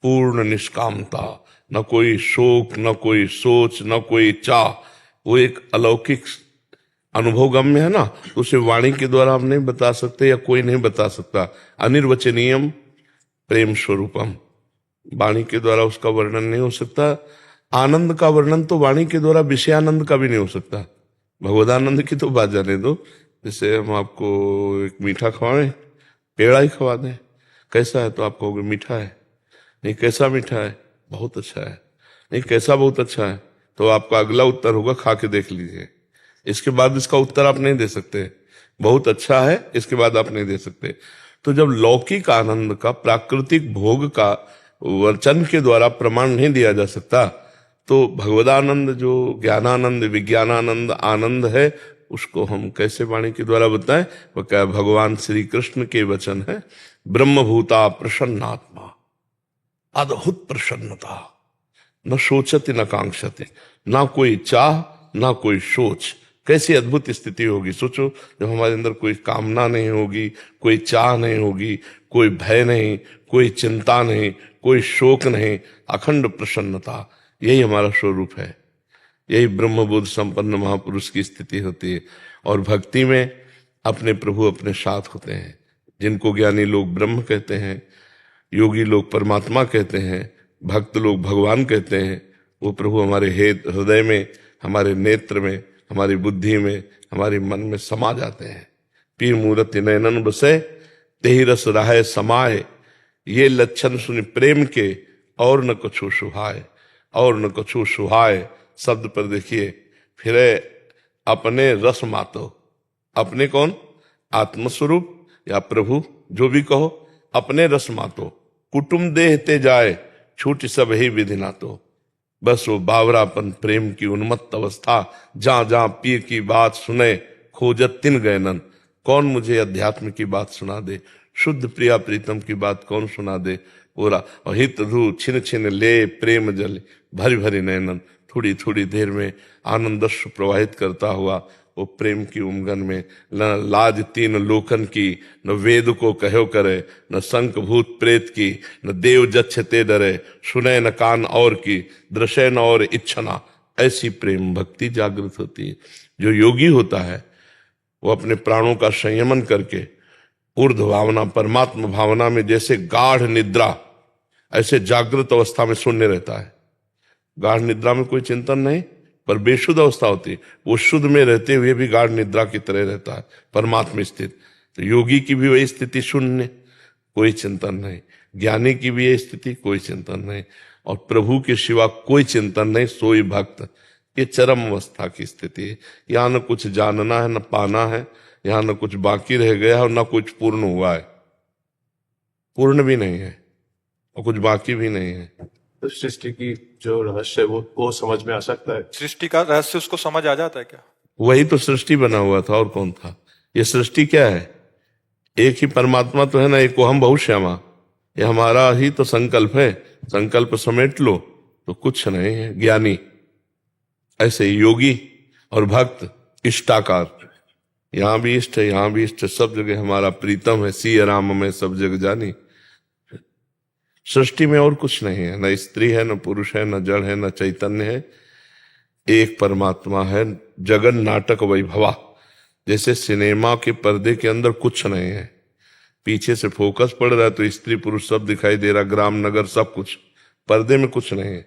पूर्ण निष्कामता, न कोई शोक न कोई सोच न कोई चाह, वो एक अलौकिक अनुभव गम्य है ना। उसे वाणी के द्वारा हम नहीं बता सकते या कोई नहीं बता सकता। अनिर्वचनीयम प्रेम स्वरूपम, वाणी के द्वारा उसका वर्णन नहीं हो सकता। आनंद का वर्णन तो वाणी के द्वारा विषयानंद का भी नहीं हो सकता। भगवदानंद की तो बात जाने दो। जैसे हम आपको एक मीठा खवाएं, पेड़ा ही खवा दें, कैसा है तो आप कहोगे मीठा है। नहीं, कैसा मीठा है? बहुत अच्छा है। नहीं, कैसा बहुत अच्छा है? तो आपका अगला उत्तर होगा खा के देख लीजिए। इसके बाद इसका उत्तर आप नहीं दे सकते। बहुत अच्छा है इसके बाद आप नहीं दे सकते। तो जब लौकिक आनंद का, प्राकृतिक भोग का वचन के द्वारा प्रमाण नहीं दिया जा सकता, तो भगवदानंद जो ज्ञानानंद विज्ञानानंद आनंद है, उसको हम कैसे वाणी के द्वारा बताएं? वह क्या भगवान श्री कृष्ण के वचन है, ब्रह्मभूता प्रसन्नात्मा, अद्भुत प्रसन्नता, न शोचति न कांक्षति, ना कोई चाह ना कोई सोच। कैसी अद्भुत स्थिति होगी सोचो, जब हमारे अंदर कोई कामना नहीं होगी, कोई चाह नहीं होगी, कोई भय नहीं, कोई चिंता नहीं, कोई शोक नहीं, अखंड प्रसन्नता। यही हमारा स्वरूप है। यही ब्रह्मबोध संपन्न महापुरुष की स्थिति होती है। और भक्ति में अपने प्रभु अपने साथ होते हैं, जिनको ज्ञानी लोग ब्रह्म कहते हैं, योगी लोग परमात्मा कहते हैं, भक्त लोग भगवान कहते हैं। वो प्रभु हमारे हृदय में, हमारे नेत्र में, हमारी बुद्धि में, हमारे मन में समा जाते हैं। पीर मूर्ति नयनन बसे तेहि रस राहे समाए, ये लक्षण सुन प्रेम के और न कछु सुहाए, और न कछु सुहाए शब्द पर देखिए, फिर अपने रस मातो। अपने कौन? आत्मस्वरूप या प्रभु, जो भी कहो, अपने रस मातो। कुटुम देहते जाए छूट सब ही विधि नातो। बस वो बावरापन प्रेम की उन्मत्त अवस्था, जहां जहां पीर की बात सुने खोजत तिन गयनन। कौन मुझे अध्यात्म की बात सुना दे, शुद्ध प्रिया प्रीतम की बात कौन सुना दे। पूरा और हित धू छिन छिन ले प्रेम जल भरी भरी नयनन। थोड़ी थोड़ी देर में आनंदश्रु प्रवाहित करता हुआ वो प्रेम की उमगन में, न लाज तीन लोकन की, न वेद को कहो करे, न संक भूत प्रेत की, न देव जच्छते डरे, सुने न कान और की, दृश्य न और इच्छना। ऐसी प्रेम भक्ति जागृत होती है। जो योगी होता है वो अपने प्राणों का संयमन करके ऊर्ध्व भावना, परमात्मा भावना में, जैसे गाढ़ निद्रा, ऐसे जागृत अवस्था में शून्य रहता है। गाढ़ निद्रा में कोई चिंतन नहीं, पर बेशुद्ध अवस्था होती है। वो शुद्ध में रहते हुए भी गाढ़ निद्रा की तरह रहता है, परमात्मा स्थित। तो योगी की भी वही स्थिति, शून्य, कोई चिंतन नहीं। ज्ञानी की भी यही स्थिति, कोई चिंतन नहीं। और प्रभु के सिवा कोई चिंतन नहीं, सोई भक्त। ये चरम अवस्था की स्थिति है। यहाँ न कुछ जानना है न पाना है, यहाँ न कुछ बाकी रह गया है और न कुछ पूर्ण हुआ है। पूर्ण भी नहीं है और कुछ बाकी भी नहीं है। तो सृष्टि की जो रहस्य है वो समझ में आ सकता है। सृष्टि का रहस्य उसको समझ आ जाता है क्या? वही तो सृष्टि बना हुआ था, और कौन था? ये सृष्टि क्या है? एक ही परमात्मा तो है ना, एक हम बहुश्यामा। ये हमारा ही तो संकल्प है। संकल्प समेट लो तो कुछ नहीं है। ज्ञानी ऐसे योगी और भक्त इष्टाकार, यहाँ भी इष्ट है, यहाँ भी इष्ट है, सब जगह हमारा प्रीतम है, सिय राम में सब जग जानी। सृष्टि में और कुछ नहीं है, न स्त्री है, न पुरुष है, न जड़ है, न चैतन्य है, एक परमात्मा है। जगन नाटक वैभवा, जैसे सिनेमा के पर्दे के अंदर कुछ नहीं है, पीछे से फोकस पड़ रहा है तो स्त्री पुरुष सब दिखाई दे रहा, ग्राम नगर सब कुछ, पर्दे में कुछ नहीं है,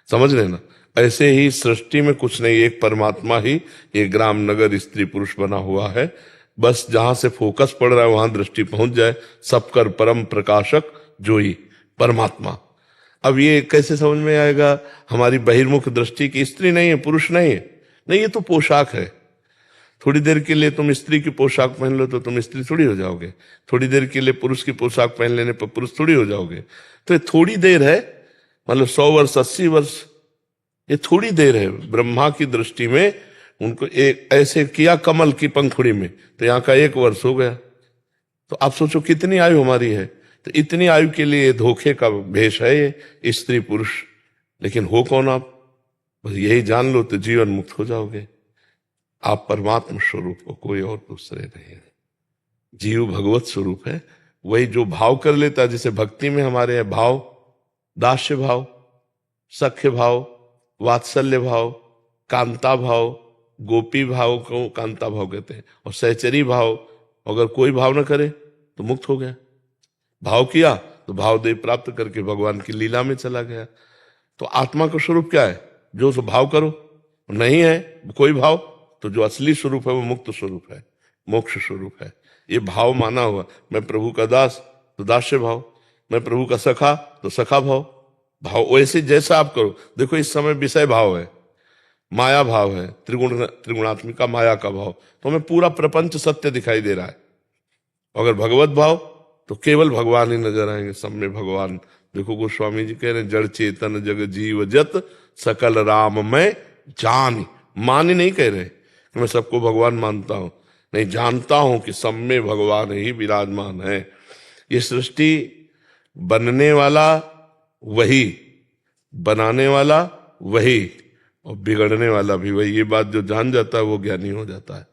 समझ लेना। ऐसे ही सृष्टि में कुछ नहीं, एक परमात्मा ही ये ग्राम नगर स्त्री पुरुष बना हुआ है। बस जहां से फोकस पड़ रहा है वहां दृष्टि पहुंच जाए। सबकर परम प्रकाशक जोई परमात्मा। अब ये कैसे समझ में आएगा? हमारी बहिर्मुख दृष्टि की स्त्री नहीं है, पुरुष नहीं है, नहीं, ये तो पोशाक है। थोड़ी देर के लिए तुम स्त्री की पोशाक पहन लो तो तुम स्त्री थोड़ी हो जाओगे, थोड़ी देर के लिए पुरुष की पोशाक पहन लेने पर पुरुष थोड़ी हो जाओगे। तो ये थोड़ी देर है, मतलब 100 वर्ष 80 वर्ष, ये थोड़ी देर है। ब्रह्मा की दृष्टि में उनको एक ऐसे किया कमल की पंखुड़ी में, तो यहाँ का 1 वर्ष हो गया। तो आप सोचो कितनी आयु हमारी है। तो इतनी आयु के लिए धोखे का भेष है ये स्त्री पुरुष। लेकिन हो कौन आप? बस यही जान लो तो जीवन मुक्त हो जाओगे। आप परमात्मा स्वरूप हो, कोई और दूसरे नहीं है। जीव भगवत स्वरूप है। वही जो भाव कर लेता है, जैसे भक्ति में हमारे है भाव, दास्य भाव, सख्य भाव, वात्सल्य भाव, कांता भाव, गोपी भाव को कांता भाव कहते हैं, और सहचरी भाव। अगर कोई भाव न करे तो मुक्त हो गया। भाव किया तो भाव देव प्राप्त करके भगवान की लीला में चला गया। तो आत्मा का स्वरूप क्या है? जो सो भाव करो, नहीं है कोई भाव तो जो असली स्वरूप है वो मुक्त स्वरूप है, मोक्ष स्वरूप है। ये भाव माना हुआ। मैं प्रभु का दास तो दास्य भाव, मैं प्रभु का सखा तो सखा भाव। भाव वैसे जैसा आप करो। देखो इस समय विषय भाव है, माया भाव है, त्रिगुणात्मिका माया का भाव, तो हमें पूरा प्रपंच सत्य दिखाई दे रहा है। अगर भगवत भाव तो केवल भगवान ही नजर आएंगे, सब में भगवान। देखो गोस्वामी जी कह रहे हैं, जड़ चेतन जग जीव जत सकल राम में जान। मान ही नहीं कह रहे कि मैं सबको भगवान मानता हूं, नहीं, जानता हूं कि सब में भगवान ही विराजमान है। ये सृष्टि बनने वाला वही, बनाने वाला वही, और बिगड़ने वाला भी वही। ये बात जो जान जाता है वो ज्ञानी हो जाता है।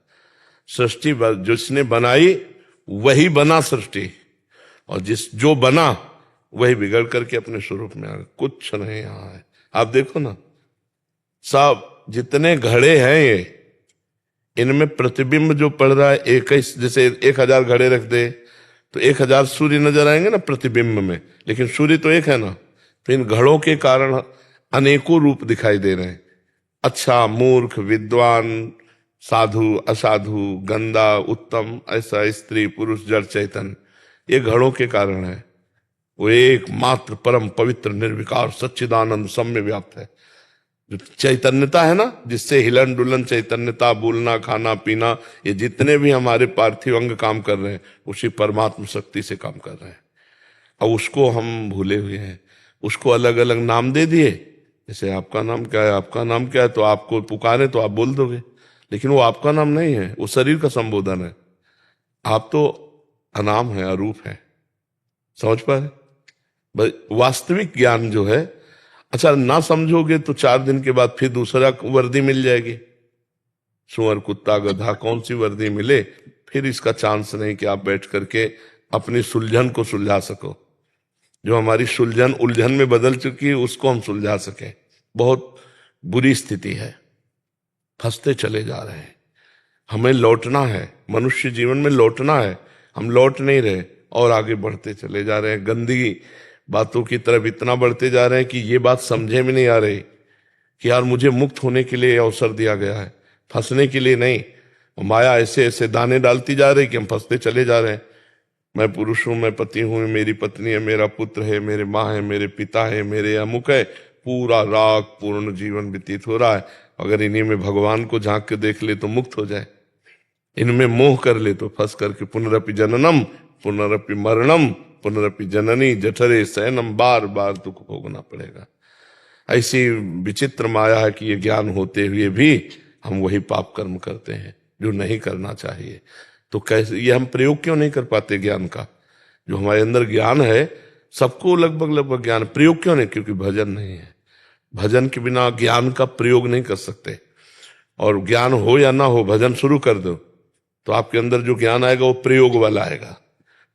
सृष्टि जिसने बनाई वही बना सृष्टि, और जो बना वही बिगड़ करके अपने स्वरूप में आ गया। कुछ नहीं यहाँ है। आप देखो ना, सब जितने घड़े हैं ये, इनमें प्रतिबिंब जो पड़ रहा है एक ही। जैसे 1000 घड़े रख दे तो 1000 सूर्य नजर आएंगे ना प्रतिबिंब में, लेकिन सूर्य तो एक है ना। तो इन घड़ों के कारण अनेकों रूप दिखाई दे रहे हैं। अच्छा, मूर्ख, विद्वान, साधु, असाधु, गंदा, उत्तम, ऐसा, स्त्री पुरुष, जड़ चैतन्य, ये घड़ों के कारण है। वो एकमात्र परम पवित्र निर्विकार सच्चिदानंद सब में व्याप्त है। जो चैतन्यता है ना, जिससे हिलन डुलन चैतन्यता, बोलना, खाना, पीना, ये जितने भी हमारे पार्थिव अंग काम कर रहे हैं उसी परमात्मा शक्ति से काम कर रहे हैं। और उसको हम भूले हुए हैं, उसको अलग अलग नाम दे दिए। जैसे आपका नाम क्या है, आपका नाम क्या है, तो आपको पुकारे तो आप बोल दोगे, लेकिन वो आपका नाम नहीं है, वो शरीर का संबोधन है। आप तो अनाम है, अरूप है। समझ पा रहे? वास्तविक ज्ञान जो है, अच्छा ना समझोगे तो 4 दिन के बाद फिर दूसरा वर्दी मिल जाएगी। सुअर, कुत्ता, गधा, कौन सी वर्दी मिले, फिर इसका चांस नहीं कि आप बैठ करके अपनी सुलझन को सुलझा सको। जो हमारी सुलझन उलझन में बदल चुकी है उसको हम सुलझा सके। बहुत बुरी स्थिति है, फंसते चले जा रहे हैं। हमें लौटना है, मनुष्य जीवन में लौटना है। हम लौट नहीं रहे और आगे बढ़ते चले जा रहे हैं। गंदगी बातों की तरफ इतना बढ़ते जा रहे हैं कि ये बात समझे में नहीं आ रही कि यार मुझे मुक्त होने के लिए अवसर दिया गया है, फंसने के लिए नहीं। माया ऐसे ऐसे दाने डालती जा रही कि हम फंसते चले जा रहे हैं। मैं पुरुष हूं, मैं पति हूं, मेरी पत्नी है, मेरा पुत्र है, मेरे माँ है, मेरे पिता है, मेरे अमुक है, पूरा राग पूर्ण जीवन व्यतीत हो रहा है। अगर इन्हीं में भगवान को झांक के देख ले तो मुक्त हो जाए, इनमें मोह कर ले तो फंस करके पुनरपि जननम पुनरपि मरणम पुनरपि जननी जठरे सैनम, बार बार दुख भोगना पड़ेगा। ऐसी विचित्र माया है कि ये ज्ञान होते हुए भी हम वही पाप कर्म करते हैं जो नहीं करना चाहिए। तो कैसे ये हम प्रयोग क्यों नहीं कर पाते ज्ञान का? जो हमारे अंदर ज्ञान है, सबको लगभग ज्ञान, प्रयोग क्यों नहीं? क्योंकि भजन नहीं है। भजन के बिना ज्ञान का प्रयोग नहीं कर सकते। और ज्ञान हो या ना हो, भजन शुरू कर दो, तो आपके अंदर जो ज्ञान आएगा वो प्रयोग वाला आएगा।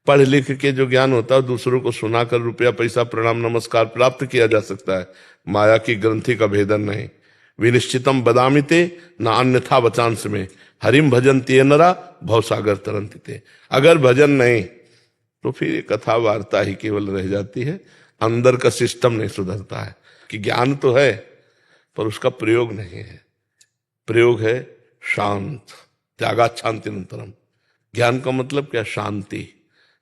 पढ़ लिख के जो ज्ञान होता है दूसरों को सुनाकर रुपया पैसा प्रणाम नमस्कार प्राप्त किया जा सकता है, माया की ग्रंथि का भेदन नहीं। विनिश्चितम बदामिते न अन्यथा वचांस में हरिम भजन ते नरा भवसागर तरंतिते। अगर भजन नहीं तो फिर ये कथा वार्ता ही केवल रह जाती है, अंदर का सिस्टम नहीं सुधरता है कि ज्ञान तो है पर उसका प्रयोग नहीं है। प्रयोग है शांत, त्यागात शांतिनंतरम। ज्ञान का मतलब क्या? शांति।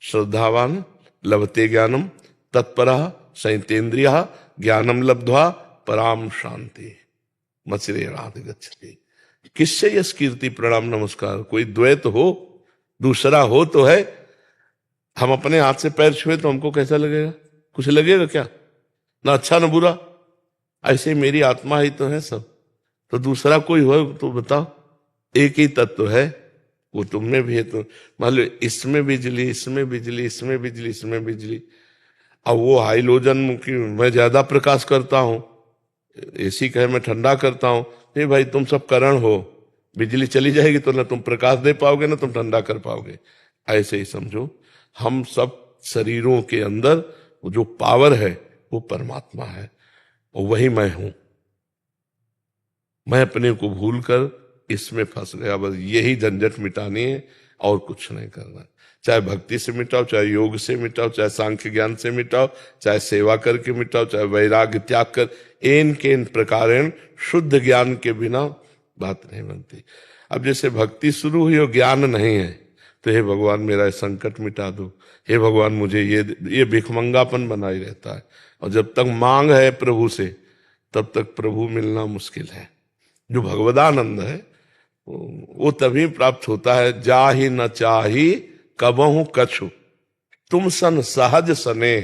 श्रद्धावान लभते ज्ञानम तत्परः संयतेन्द्रियः ज्ञानम लब्ध्वा पराम शांति मचरे राध गच्छति। किससे यह कीर्ति प्रणाम नमस्कार? कोई द्वैत हो, दूसरा हो तो है। हम अपने हाथ से पैर छुए तो हमको कैसा लगेगा? कुछ लगेगा क्या? ना अच्छा ना बुरा। ऐसे मेरी आत्मा ही तो है सब, तो दूसरा कोई हो तो बताओ। एक ही तत्व है, वो तुम में भी है। तो मान लो इसमें बिजली, इसमें बिजली, इसमें बिजली, इसमें बिजली। अब वो हाइलोजन मुखी, मैं ज्यादा प्रकाश करता हूं, एसी कहे मैं ठंडा करता हूं। नहीं भाई, तुम सब करण हो, बिजली चली जाएगी तो ना तुम प्रकाश दे पाओगे ना तुम ठंडा कर पाओगे। ऐसे ही समझो, हम सब शरीरों के अंदर वो जो पावर है वो परमात्मा है, और वही मैं हूं। मैं अपने को भूलकर इसमें फंस गया, बस यही झंझट मिटानी है और कुछ नहीं करना। चाहे भक्ति से मिटाओ, चाहे योग से मिटाओ, चाहे सांख्य ज्ञान से मिटाओ, चाहे सेवा करके मिटाओ, चाहे वैराग्य त्याग कर, इन के इन प्रकारेण शुद्ध ज्ञान के बिना बात नहीं बनती। अब जैसे भक्ति शुरू हुई और ज्ञान नहीं है तो हे भगवान मेरा संकट मिटा दो, हे भगवान मुझे ये भिखमंगापन बना ही रहता है। और जब तक मांग है प्रभु से तब तक प्रभु मिलना मुश्किल है। जो भगवदानंद है वो तभी प्राप्त होता है, जाहि न चाही कबहु कछु तुम सन सहज सने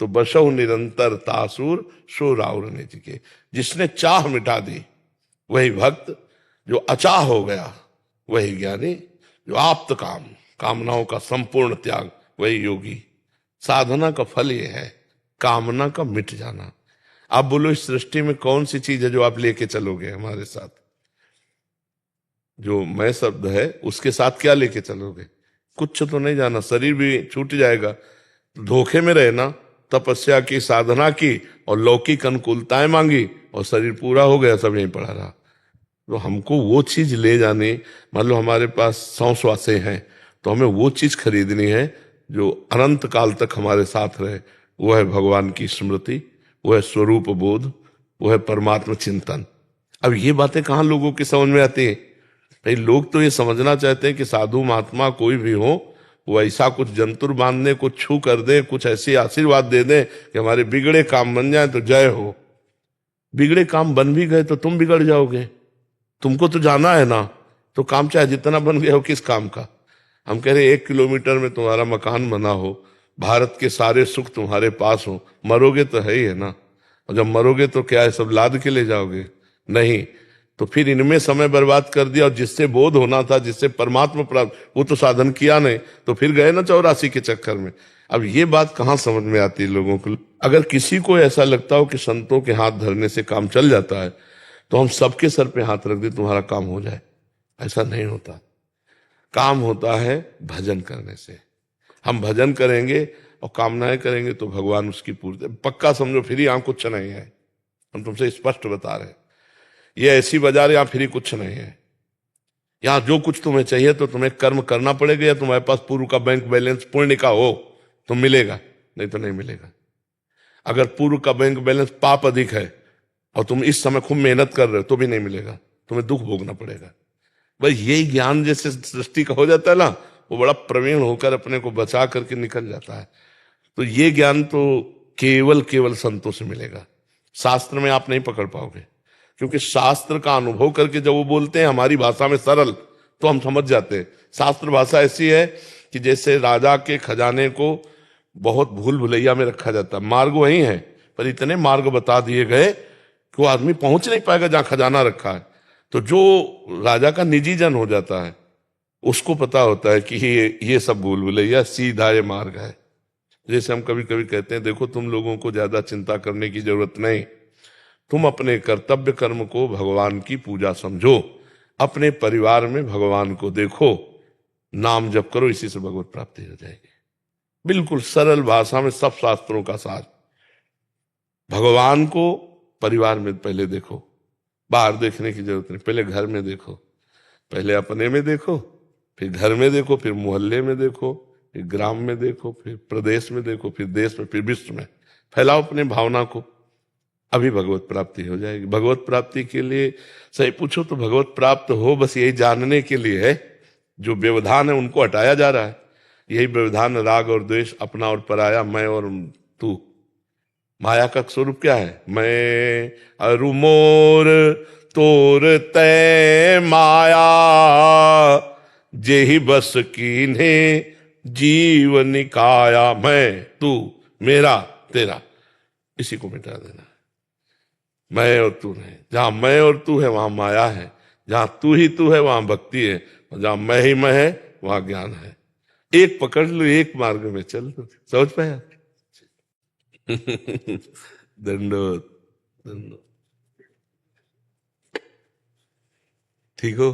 तो बसहु निरंतर तासुर सो राउर निज के। जिसने चाह मिटा दी वही भक्त, जो अचाह हो गया वही ज्ञानी, जो आप्त काम, कामनाओं का संपूर्ण त्याग वही योगी। साधना का फल ये है कामना का मिट जाना। आप बोलो इस सृष्टि में कौन सी चीज है जो आप लेके चलोगे हमारे साथ? जो मैं शब्द है उसके साथ क्या लेके चलोगे? कुछ तो नहीं जाना, शरीर भी छूट जाएगा। धोखे में रहे ना, तपस्या की, साधना की और लौकिक अनुकूलताएं मांगी और शरीर पूरा हो गया, सब यहीं पड़ा रहा। तो हमको वो चीज ले जानी, मान लो हमारे पास 100 श्वासें हैं तो हमें वो चीज खरीदनी है जो अनंत काल तक हमारे साथ रहे। वो है भगवान की स्मृति, वो है स्वरूप बोध, वो है परमात्मा चिंतन। अब ये बातें कहाँ लोगों की समझ में आती है? भाई लोग तो ये समझना चाहते हैं कि साधु महात्मा कोई भी हो वो ऐसा कुछ जंतुर बांधने, कुछ छू कर दे, कुछ ऐसे आशीर्वाद दे दे कि हमारे बिगड़े काम बन जाए तो जय हो। बिगड़े काम बन भी गए तो तुम बिगड़ जाओगे, तुमको तो जाना है ना। तो काम चाहे जितना बन गया हो, किस काम का? हम कह रहे 1 किलोमीटर में तुम्हारा मकान बना हो, भारत के सारे सुख तुम्हारे पास हो, मरोगे तो है ही है ना। और जब मरोगे तो क्या है, सब लाद के ले जाओगे? नहीं। तो फिर इनमें समय बर्बाद कर दिया, और जिससे बोध होना था, जिससे परमात्मा प्राप्त, वो तो साधन किया नहीं, तो फिर गए ना 84 के चक्कर में। अब ये बात कहाँ समझ में आती है लोगों को? अगर किसी को ऐसा लगता हो कि संतों के हाथ धरने से काम चल जाता है तो हम सबके सर पे हाथ रख दे तुम्हारा काम हो जाए, ऐसा नहीं होता। काम होता है भजन करने से। हम भजन करेंगे और कामनाएं करेंगे तो भगवान उसकी पूर्ति। पक्का समझो, फ्री यहाँ कुछ नहीं है, हम तुमसे स्पष्ट बता रहे हैं। ये ऐसी बाजार यहाँ फ्री कुछ नहीं है। यहाँ जो कुछ तुम्हें चाहिए तो तुम्हें कर्म करना पड़ेगा, या तुम्हारे पास पूर्व का बैंक बैलेंस पुण्य का हो तो मिलेगा, नहीं तो नहीं मिलेगा। अगर पूर्व का बैंक बैलेंस पाप अधिक है और तुम इस समय खूब मेहनत कर रहे हो तो भी नहीं मिलेगा, तुम्हें दुख भोगना पड़ेगा। भाई यही ज्ञान जैसे सृष्टि का हो जाता है ना, वो बड़ा प्रवीण होकर अपने को बचा करके निकल जाता है। तो ये ज्ञान तो केवल संतों से मिलेगा, शास्त्र में आप नहीं पकड़ पाओगे। क्योंकि शास्त्र का अनुभव करके जब वो बोलते हैं हमारी भाषा में सरल, तो हम समझ जाते हैं। शास्त्र भाषा ऐसी है कि जैसे राजा के खजाने को बहुत भूल भुलैया में रखा जाता है। मार्ग वही है पर इतने मार्ग बता दिए गए कि वो आदमी पहुंच नहीं पाएगा जहां खजाना रखा है। तो जो राजा का निजी जन हो जाता है उसको पता होता है कि ये सब भूल भुलैया, सीधा ये मार्ग है। जैसे हम कभी कभी कहते हैं, देखो तुम लोगों को ज्यादा चिंता करने की जरूरत नहीं, तुम अपने कर्तव्य कर्म को भगवान की पूजा समझो, अपने परिवार में भगवान को देखो, नाम जप करो, इसी से भगवत प्राप्ति हो जाएगी। बिल्कुल सरल भाषा में सब शास्त्रों का सार। भगवान को परिवार में पहले देखो, बाहर देखने की जरूरत नहीं, पहले घर में देखो, पहले अपने में देखो, फिर घर में देखो, फिर मोहल्ले में देखो, फिर ग्राम में देखो, फिर प्रदेश में देखो, फिर देश में, फिर विश्व में फैलाओ अपने भावना को, अभी भगवत प्राप्ति हो जाएगी। भगवत प्राप्ति के लिए सही पूछो तो भगवत प्राप्त हो बस यही जानने के लिए है। जो व्यवधान है उनको हटाया जा रहा है। यही व्यवधान राग और द्वेष, अपना और पराया, मैं और तू। माया का स्वरूप क्या है? मैं अरु मोर तोर तय माया, जेहि बस कीन्हे जीव निकाया। मैं, तू, मेरा, तेरा, इसी को मिटा देना। मैं और तू नहीं। जहां मैं और तू है वहां माया है, जहां तू ही तू है वहां भक्ति है, और जहां मैं ही मैं है वहां ज्ञान है। एक पकड़ लो, एक मार्ग में चल लो। समझ पाया? दंडोत दंडोत। ठीक हो?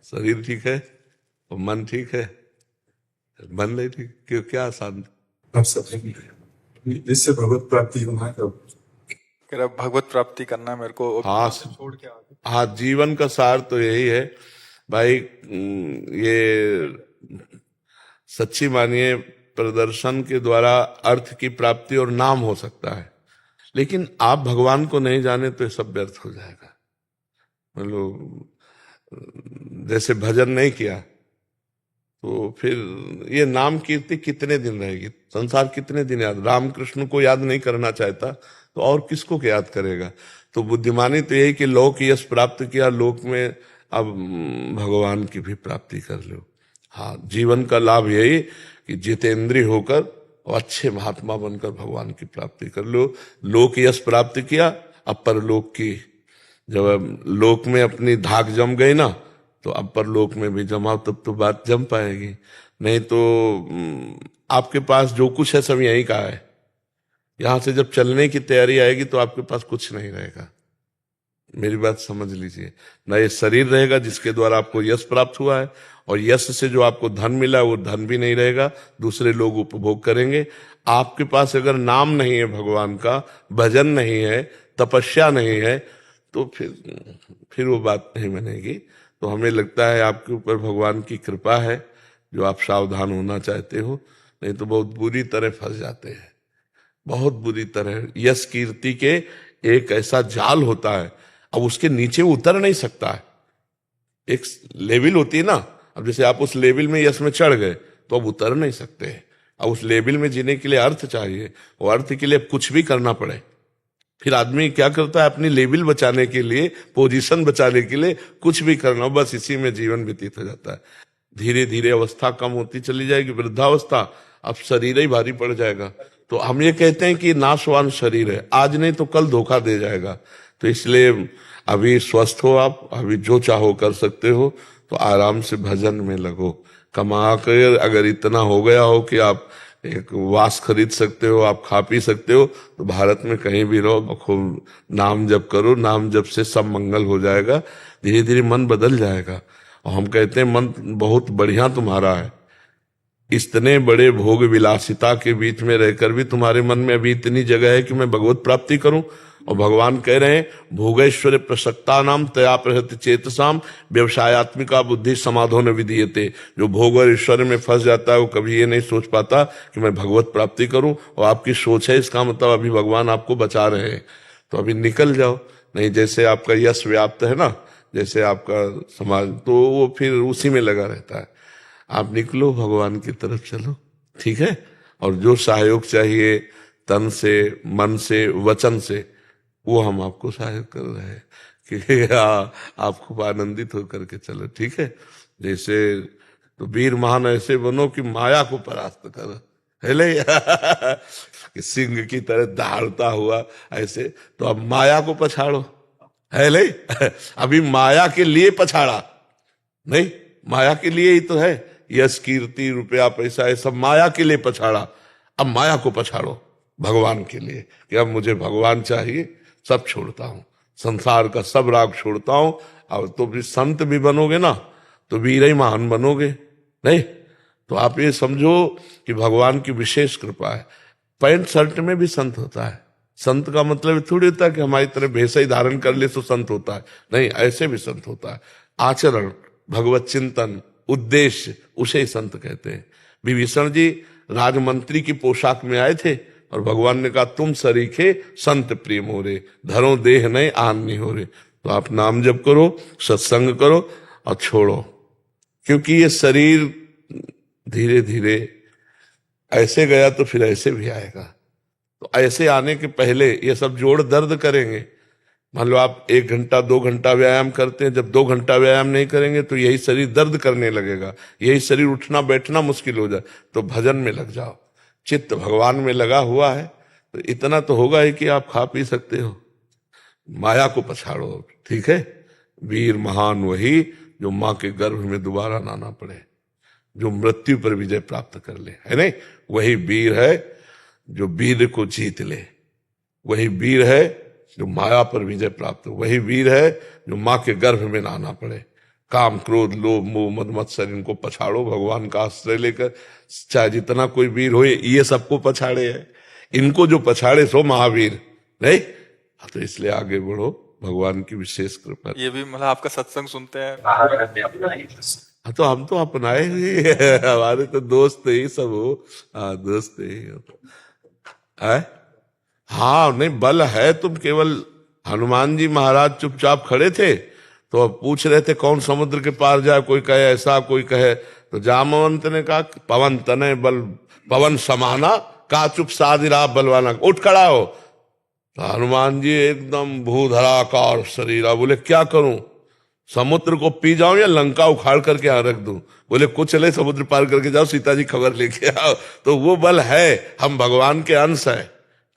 शरीर ठीक है और मन ठीक है? मन नहीं ठीक क्यों? क्या आसान? आप सब इससे भगवत प्राप्ति होना है तब। कह रहा भगवत प्राप्ति करना है मेरे को, हाँ। छोड़ के आगे। हाँ, जीवन का सार तो यही है भाई। ये सच्ची मानिए, प्रदर्शन के द्वारा अर्थ की प्राप्ति और नाम हो सकता है, लेकिन आप भगवान को नहीं जाने तो ये सब व्यर्थ हो जाएगा। मतलब जैसे भजन नहीं किया तो फिर ये नाम कीर्ति कितने दिन रहेगी? संसार कितने दिन याद? रामकृष्ण को याद नहीं करना चाहता तो और किसको याद करेगा? तो बुद्धिमानी तो यही कि लोक यश प्राप्त किया, लोक में अब भगवान की भी प्राप्ति कर लो। हाँ, जीवन का लाभ यही कि जितेंद्रिय होकर और अच्छे महात्मा बनकर भगवान की प्राप्ति कर लो। लोक यश प्राप्त किया, अब परलोक की, जब लोक में अपनी धाक जम गई ना, तो अब परलोक में भी जमाओ, तब तो बात जम पाएगी। नहीं तो आपके पास जो कुछ है सब यहीं का है। यहां से जब चलने की तैयारी आएगी तो आपके पास कुछ नहीं रहेगा। मेरी बात समझ लीजिए ना। ये शरीर रहेगा जिसके द्वारा आपको यश प्राप्त हुआ है, और यश से जो आपको धन मिला वो धन भी नहीं रहेगा, दूसरे लोग उपभोग करेंगे। आपके पास अगर नाम नहीं है भगवान का, भजन नहीं है, तपस्या नहीं है, तो फिर वो बात नहीं बनेगी। तो हमें लगता है आपके ऊपर भगवान की कृपा है जो आप सावधान होना चाहते हो, नहीं तो बहुत बुरी तरह फंस जाते हैं, बहुत बुरी तरह। यश कीर्ति के एक ऐसा जाल होता है, अब उसके नीचे उतर नहीं सकता है। एक लेवल होती है ना, अब जैसे आप उस लेवल में यश में चढ़ गए तो अब उतर नहीं सकते। अब उस लेवल में जीने के लिए अर्थ चाहिए, और अर्थ के लिए अब कुछ भी करना पड़े। फिर आदमी क्या करता है? अपनी लेवल बचाने के लिए, पोजीशन बचाने के लिए कुछ भी करना, बस इसी में जीवन व्यतीत हो जाता है। धीरे धीरे अवस्था कम होती चली जाएगी, वृद्धावस्था, अब शरीर ही भारी पड़ जाएगा। तो हम ये कहते हैं कि नाशवान शरीर है, आज नहीं तो कल धोखा दे जाएगा। तो इसलिए अभी स्वस्थ हो आप, अभी जो चाहो कर सकते हो, तो आराम से भजन में लगो। कमा कर अगर इतना हो गया हो कि आप एक वास खरीद सकते हो, आप खा पी सकते हो, तो भारत में कहीं भी रहो, खूब नाम जप करो। नाम जप से सब मंगल हो जाएगा, धीरे धीरे मन बदल जाएगा। और हम कहते हैं मन बहुत बढ़िया तुम्हारा है, इतने बड़े भोग विलासिता के बीच में रहकर भी तुम्हारे मन में अभी इतनी जगह है कि मैं भगवत प्राप्ति करूं। और भगवान कह रहे हैं भोगैश्वर्य प्रसक्ता नाम तया प्रहत चेतसाम व्यवसायत्मिका बुद्धि समाधो न विधीयते। जो भोग और ईश्वर में फंस जाता है वो कभी ये नहीं सोच पाता कि मैं भगवत प्राप्ति करूं। और आपकी सोच है, इसका मतलब अभी भगवान आपको बचा रहे हैं, तो अभी निकल जाओ। नहीं, जैसे आपका यश व्याप्त है ना, जैसे आपका समाज, तो वो फिर उसी में लगा रहता है। आप निकलो, भगवान की तरफ चलो, ठीक है। और जो सहयोग चाहिए तन से, मन से, वचन से, वो हम आपको सहयोग कर रहे हैं कि आप खूब आनंदित होकर के चलो, ठीक है। जैसे तो वीर महान ऐसे बनो कि माया को परास्त करो, है ले कि सिंह की तरह दहाड़ता हुआ ऐसे। तो अब माया को पछाड़ो, है ले अभी माया के लिए पछाड़ा नहीं, माया के लिए ही तो है। यश कीर्ति रुपया पैसा ये सब माया के लिए पछाड़ा, अब माया को पछाड़ो भगवान के लिए कि अब मुझे भगवान चाहिए, सब छोड़ता हूं, संसार का सब राग छोड़ता हूं। अब तो भी संत भी बनोगे ना तो वीर ही महान बनोगे। नहीं तो आप ये समझो कि भगवान की विशेष कृपा है। पैंट शर्ट में भी संत होता है। संत का मतलब थोड़ी होता है कि हमारी तरह भेष ही धारण कर ले तो संत होता है। नहीं, ऐसे भी संत होता है। आचरण, भगवत चिंतन, उद्देश्य, उसे ही संत कहते हैं। विभीषण जी राजमंत्री की पोशाक में आए थे और भगवान ने कहा तुम सरीखे संत प्रिय मोरे, धरो देह नहीं आन नहीं हो रे। तो आप नाम जप करो, सत्संग करो और छोड़ो, क्योंकि ये शरीर धीरे धीरे ऐसे गया तो फिर ऐसे भी आएगा। तो ऐसे आने के पहले ये सब जोड़ दर्द करेंगे। मान लो आप 1 घंटा 2 घंटा व्यायाम करते हैं, जब 2 घंटा व्यायाम नहीं करेंगे तो यही शरीर दर्द करने लगेगा, यही शरीर उठना बैठना मुश्किल हो जाए। तो भजन में लग जाओ, चित्त भगवान में लगा हुआ है तो इतना तो होगा ही कि आप खा पी सकते हो। माया को पछाड़ो, ठीक है। वीर महान वही जो मां के गर्भ में दोबारा नाना पड़े, जो मृत्यु पर विजय प्राप्त कर ले, है नहीं। वही वीर है जो वीर को जीत ले, वही वीर है जो माया पर विजय प्राप्त हो, वही वीर है जो मां के गर्भ में नाना पड़े। काम क्रोध लोभ मोह मद मत्सर इनको पछाड़ो, भगवान का आश्रय लेकर। चाहे जितना कोई वीर हो, ये सबको पछाड़े है, इनको जो पछाड़े सो महावीर नहीं। तो इसलिए आगे बढ़ो, भगवान की विशेष कृपा। ये भी मतलब आपका सत्संग सुनते हैं? हाँ तो हम तो अपनाए ही हमारे तो दोस्त ही सब हो। हाँ दोस्त ही है। हाँ नहीं बल है। तुम केवल हनुमान जी महाराज चुपचाप खड़े थे तो अब पूछ रहे थे कौन समुद्र के पार जाए, कोई कहे ऐसा कोई कहे, तो जामवंत ने कहा पवन तने बल पवन समाना, का चुप साधिरा बलवाना, उठ खड़ा हो। तो हनुमान जी एकदम भूधराकार शरीर, बोले क्या करूं, समुद्र को पी जाऊं या लंका उखाड़ करके यहां रख दूं। बोले कुछ चले समुद्र पार करके जाओ, सीता जी खबर लेके आओ। तो वो बल है, हम भगवान के अंश हैं,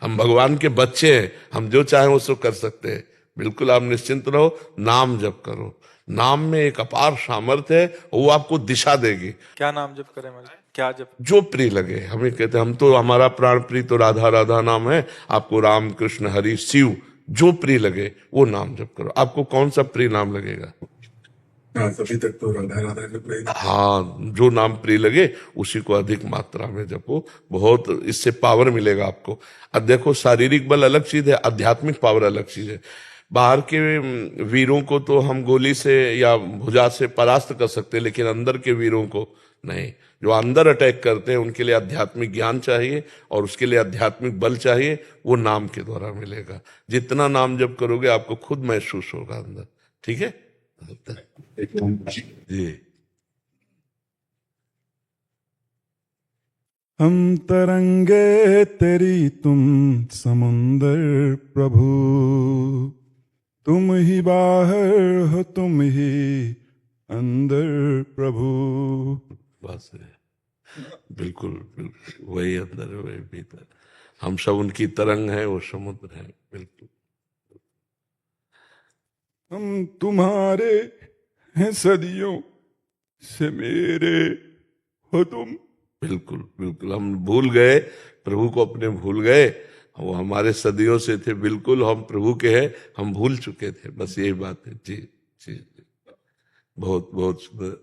हम भगवान के बच्चे हैं, हम जो चाहें वो सब कर सकते हैं। बिल्कुल आप निश्चिंत रहो, नाम जप करो। नाम में एक अपार सामर्थ्य है, वो आपको दिशा देगी। क्या नाम जप करें महाराज? क्या जप? जो प्रिय लगे। हमें कहते हैं हम तो, हमारा प्राण प्रिय तो राधा राधा नाम है। आपको राम कृष्ण हरि शिव जो प्रिय लगे वो नाम जप करो। आपको कौन सा प्रिय नाम लगेगा? अभी तक तो राधा राधा जप रहे हैं। हाँ, जो नाम प्रिय लगे उसी को अधिक मात्रा में जपो, बहुत इससे पावर मिलेगा आपको। अब देखो शारीरिक बल अलग चीज है, आध्यात्मिक पावर अलग चीज है। बाहर के वीरों को तो हम गोली से या भुजा से परास्त कर सकते हैं, लेकिन अंदर के वीरों को नहीं। जो अंदर अटैक करते हैं उनके लिए आध्यात्मिक ज्ञान चाहिए और उसके लिए आध्यात्मिक बल चाहिए, वो नाम के द्वारा मिलेगा। जितना नाम जप करोगे आपको खुद महसूस होगा अंदर, ठीक है जी। हम तरंगे तेरी तुम समुंदर प्रभु, तुम ही बाहर हो तुम ही अंदर प्रभु। बस बिल्कुल बिल्कुल वही अंदर है, वही भीतर। हम सब उनकी तरंग है, वो समुद्र है। बिल्कुल हम तुम्हारे हैं सदियों से मेरे हो तुम। बिल्कुल बिल्कुल हम भूल गए, प्रभु को अपने भूल गए। वो हमारे सदियों से थे, बिल्कुल हम प्रभु के हैं, हम भूल चुके थे। बस यही बात है जी जी। बहुत बहुत सुंदर।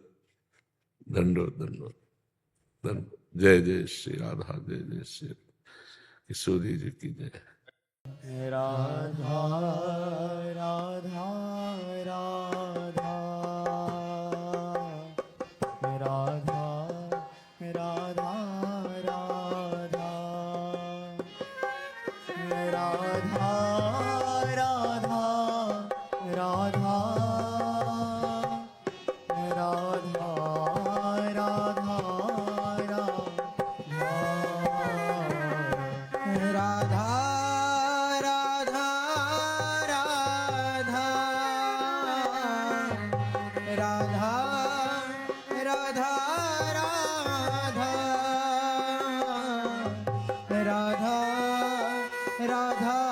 दंडोत दंडोत दंडोत। जय जय श्री राधा, जय जय श्री किशोरी जी की जय। राधा राधा राधा राधा राधा राधा राधा राधा राधा राधा